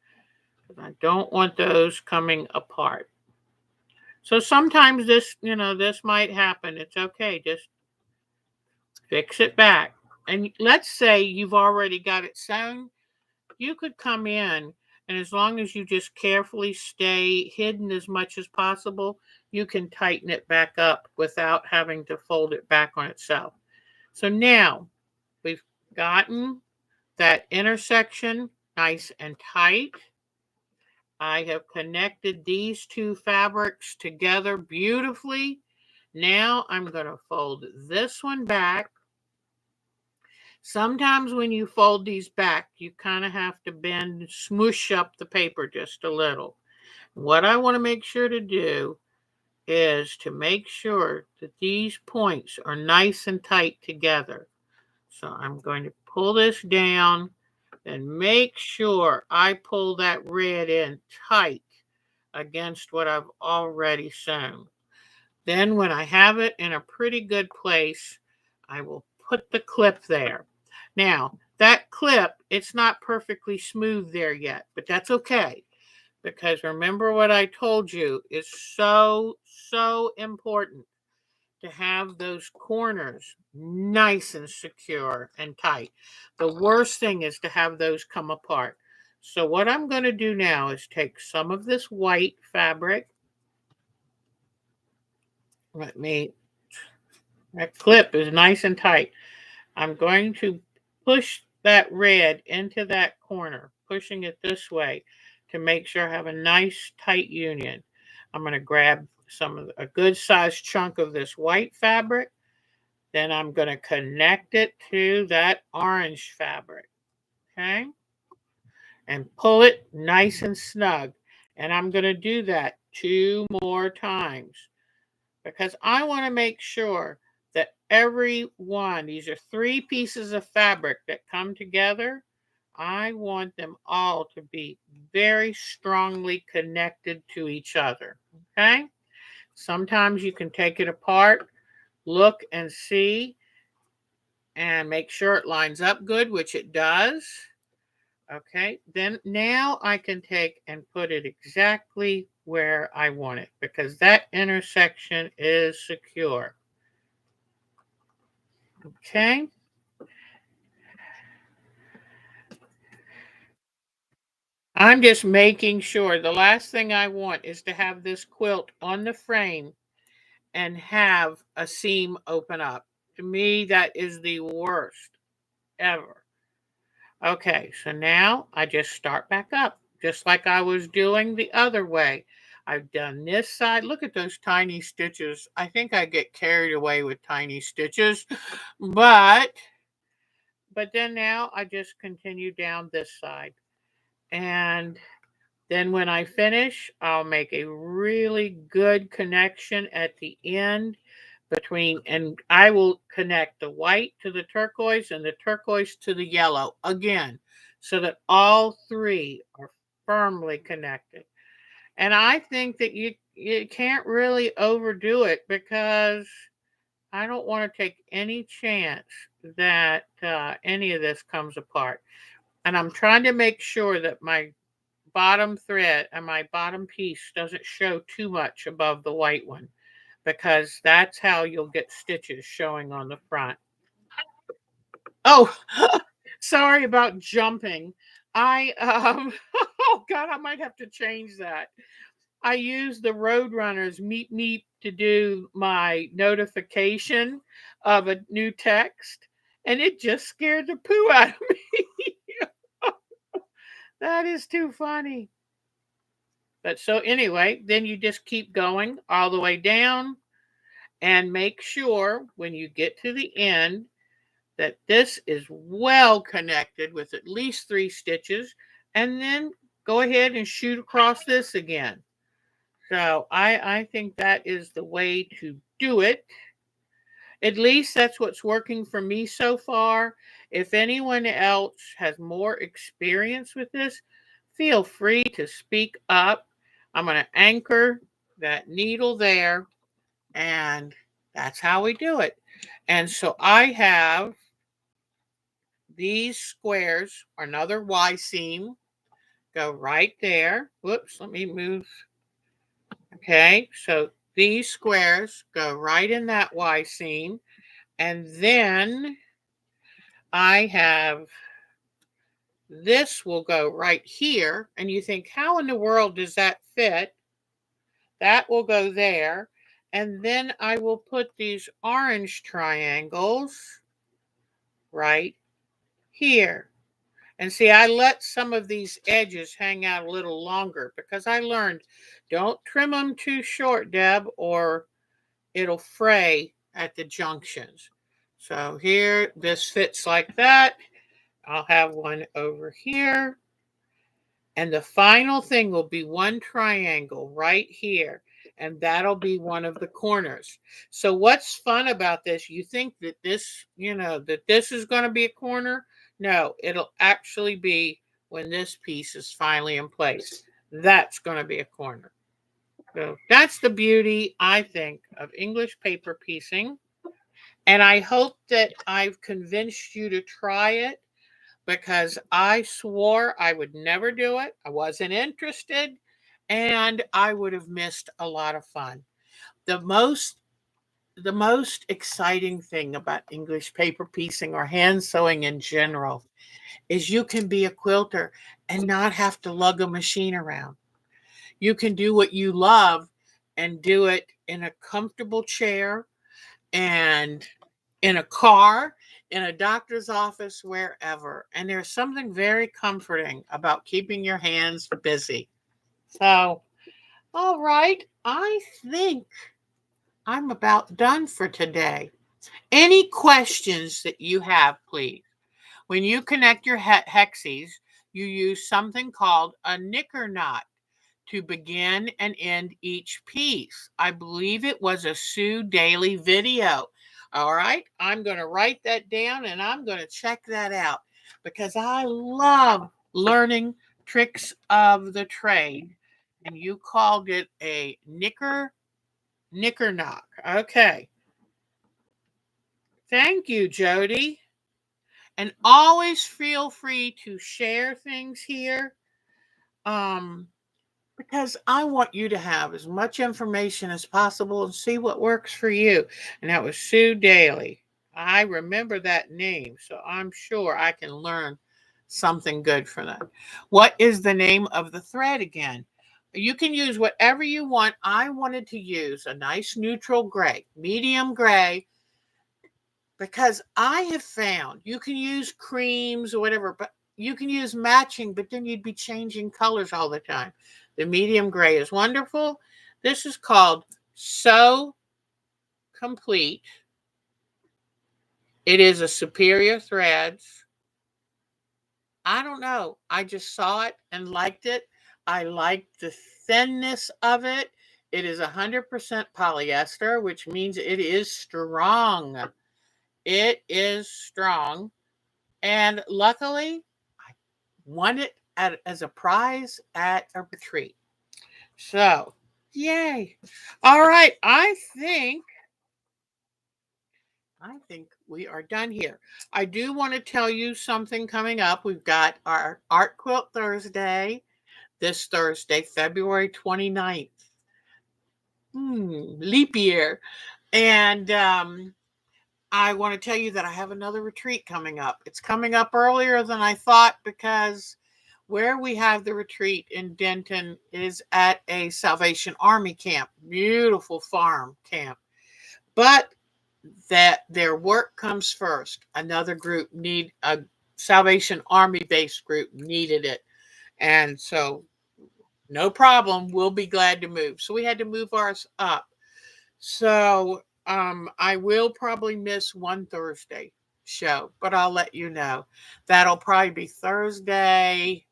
I don't want those coming apart. So sometimes this, this might happen. It's okay. Just fix it back. And let's say you've already got it sewn. You could come in, and as long as you just carefully stay hidden as much as possible, you can tighten it back up without having to fold it back on itself. So now we've gotten that intersection nice and tight. I have connected these 2 fabrics together beautifully. Now I'm going to fold this one back. Sometimes when you fold these back, you kind of have to bend, smoosh up the paper just a little. What I want to make sure to do is to make sure that these points are nice and tight together. So I'm going to pull this down and make sure I pull that red in tight against what I've already sewn. Then when I have it in a pretty good place, I will put the clip there. Now, that clip, it's not perfectly smooth there yet, but that's okay. Because remember what I told you is so, so important to have those corners nice and secure and tight. The worst thing is to have those come apart. So what I'm going to do now is take some of this white fabric. That clip is nice and tight. I'm going to push that red into that corner, pushing it this way to make sure I have a nice tight union. I'm going to grab a good sized chunk of this white fabric. Then I'm going to connect it to that orange fabric. Okay? And pull it nice and snug. And I'm going to do that 2 more times because I want to make sure that every one, these are 3 pieces of fabric that come together. I want them all to be very strongly connected to each other. Okay? Sometimes you can take it apart, look and see, and make sure it lines up good, which it does. Okay, then now I can take and put it exactly where I want it because that intersection is secure. Okay. I'm just making sure. The last thing I want is to have this quilt on the frame and have a seam open up. To me, that is the worst ever. Okay, so now I just start back up, just like I was doing the other way. I've done this side. Look at those tiny stitches. I think I get carried away with tiny stitches, but then now I just continue down this side. And then when I finish, I'll make a really good connection at the end between, and I will connect the white to the turquoise and the turquoise to the yellow again, so that all three are firmly connected. And I think that you can't really overdo it because I don't want to take any chance that any of this comes apart. And I'm trying to make sure that my bottom thread and my bottom piece doesn't show too much above the white one because that's how you'll get stitches showing on the front. Oh, sorry about jumping. I oh god, I might have to change that. I use the Roadrunners Meep Meep to do my notification of a new text, and it just scared the poo out of me. That is too funny. But so anyway, then you just keep going all the way down and make sure when you get to the end that this is well connected with at least 3 stitches, and then go ahead and shoot across this again. So I think that is the way to do it. At least that's what's working for me so far. If anyone else has more experience with this, feel free to speak up. I'm going to anchor that needle there, and that's how we do it. And so I have these squares, another Y seam, go right there. Whoops, let me move. Okay, so these squares go right in that Y seam. And then I have this will go right here. And you think, how in the world does that fit? That will go there. And then I will put these orange triangles right here. And see, I let some of these edges hang out a little longer because I learned don't trim them too short, Deb, or it'll fray at the junctions. So here, this fits like that. I'll have one over here. And the final thing will be one triangle right here. And that'll be one of the corners. So what's fun about this? You think that this, that this is going to be a corner? No, it'll actually be when this piece is finally in place. That's going to be a corner. So that's the beauty, I think, of English paper piecing. And I hope that I've convinced you to try it because I swore I would never do it. I wasn't interested and I would have missed a lot of fun. The most the most exciting thing about English paper piecing or hand sewing in general is you can be a quilter and not have to lug a machine around. You can do what you love and do it in a comfortable chair and in a car, in a doctor's office, wherever. And there's something very comforting about keeping your hands busy. So, all right, I think I'm about done for today. Any questions that you have, please? When you connect your hexies, you use something called a knicker knot to begin and end each piece. I believe it was a Sue Daily video. All right, I'm going to write that down and I'm going to check that out because I love learning tricks of the trade. And you called it a knicker Knickernock. Okay. Thank you, Jody. And always feel free to share things here. Because I want you to have as much information as possible and see what works for you. And that was Sue Daly. I remember that name, so I'm sure I can learn something good from that. What is the name of the thread again? You can use whatever you want. I wanted to use a nice neutral gray, medium gray, because I have found you can use creams or whatever, but you can use matching, but then you'd be changing colors all the time. The medium gray is wonderful. This is called So Complete. It is a Superior Threads. I don't know. I just saw it and liked it. I liked the thinness of it. It is 100% polyester, which means it is strong. It is strong. And luckily, I won it as a prize at a retreat. So, yay. All right. I think we are done here. I do want to tell you something coming up. We've got our Art Quilt Thursday this Thursday, February 29th. Leap year. And I want to tell you that I have another retreat coming up. It's coming up earlier than I thought because where we have the retreat in Denton is at a Salvation Army camp, beautiful farm camp. But that their work comes first. Another group need a Salvation Army based group needed it. And so no problem. We'll be glad to move. So we had to move ours up. So I will probably miss one Thursday show, but I'll let you know. That'll probably be Thursday,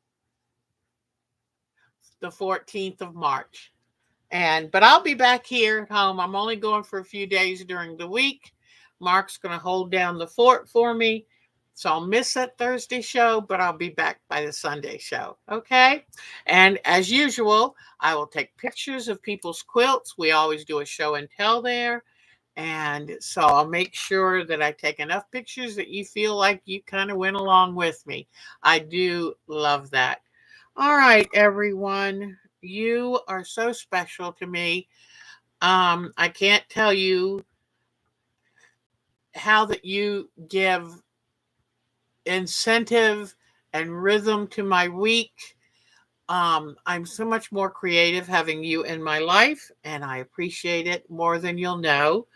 the 14th of March. But I'll be back here at home. I'm only going for a few days during the week. Mark's going to hold down the fort for me. So I'll miss that Thursday show, but I'll be back by the Sunday show. Okay. And as usual, I will take pictures of people's quilts. We always do a show and tell there. And so I'll make sure that I take enough pictures that you feel like you kind of went along with me. I do love that. All right, everyone. You are so special to me. I can't tell you how that you give incentive and rhythm to my week. I'm so much more creative having you in my life, and I appreciate it more than you'll know.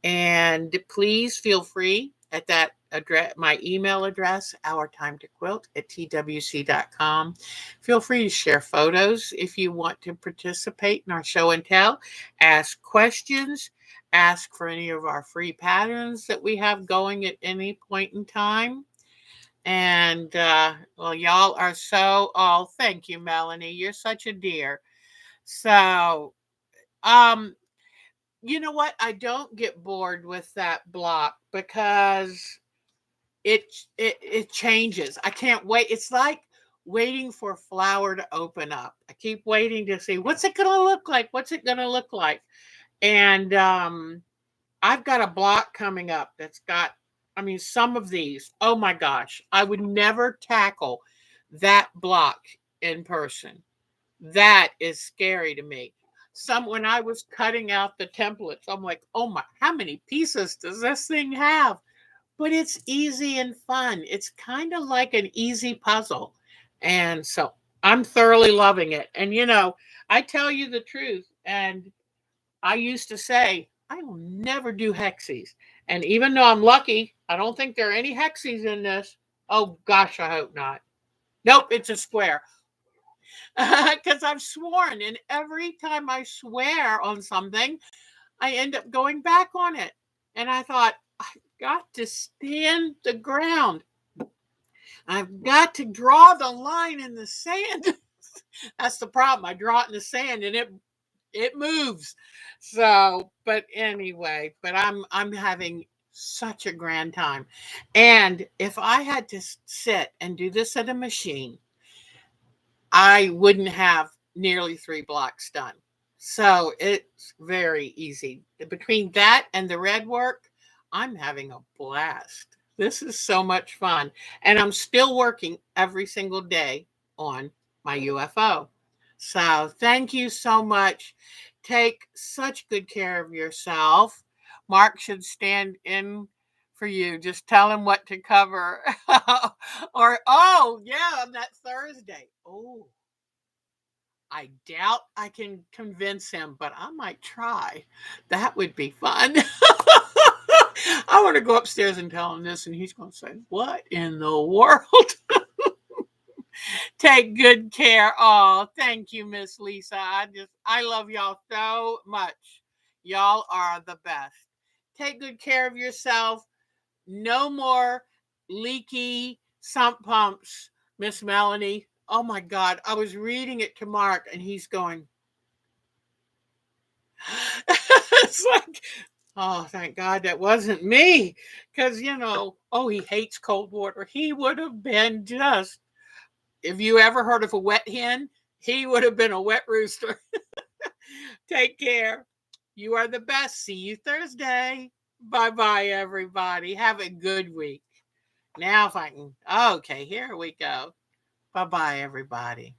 And please feel free at that address, my email address, OurTimeToQuilt@twc.com. Feel free to share photos if you want to participate in our show and tell. Ask questions. Ask for any of our free patterns that we have going at any point in time. And well, y'all are thank you, Melanie. You're such a dear. So, um, you know what? I don't get bored with that block because it changes. I can't wait. It's like waiting for a flower to open up. I keep waiting to see what's it gonna look like. What's it gonna look like? And I've got a block coming up that's got. I mean, some of these. Oh my gosh, I would never tackle that block in person. That is scary to me. When I was cutting out the templates, I'm like, oh my, how many pieces does this thing have? But it's easy and fun. It's kind of like an easy puzzle. And so I'm thoroughly loving it. And I tell you the truth. And I used to say, I will never do hexies. And even though I'm lucky, I don't think there are any hexies in this. Oh gosh, I hope not. Nope, it's a square. Because I've sworn, and every time I swear on something, I end up going back on it. And I thought, I've got to stand the ground. I've got to draw the line in the sand. That's the problem. I draw it in the sand, and it moves. So, but anyway, but I'm having such a grand time. And if I had to sit and do this at a machine, I wouldn't have nearly 3 blocks done. So it's very easy. Between that and the Redwork, I'm having a blast. This is so much fun. And I'm still working every single day on my UFO. So thank you so much. Take such good care of yourself. Mark should stand in for you. Just tell him what to cover. Or, oh, yeah, on that Thursday. Oh, I doubt I can convince him, but I might try. That would be fun. I want to go upstairs and tell him this, and he's going to say, "What in the world?" Take good care. Oh, thank you, Miss Lisa. I love y'all so much. Y'all are the best. Take good care of yourself. No more leaky sump pumps, Miss Melanie. Oh my God. I was reading it to Mark, and he's going, it's like, oh, thank God that wasn't me. Because, oh, he hates cold water. He would have been just, if you ever heard of a wet hen, he would have been a wet rooster. Take care. You are the best. See you Thursday. Bye bye, everybody. Have a good week. Now, if I can, okay, here we go. Bye bye, everybody.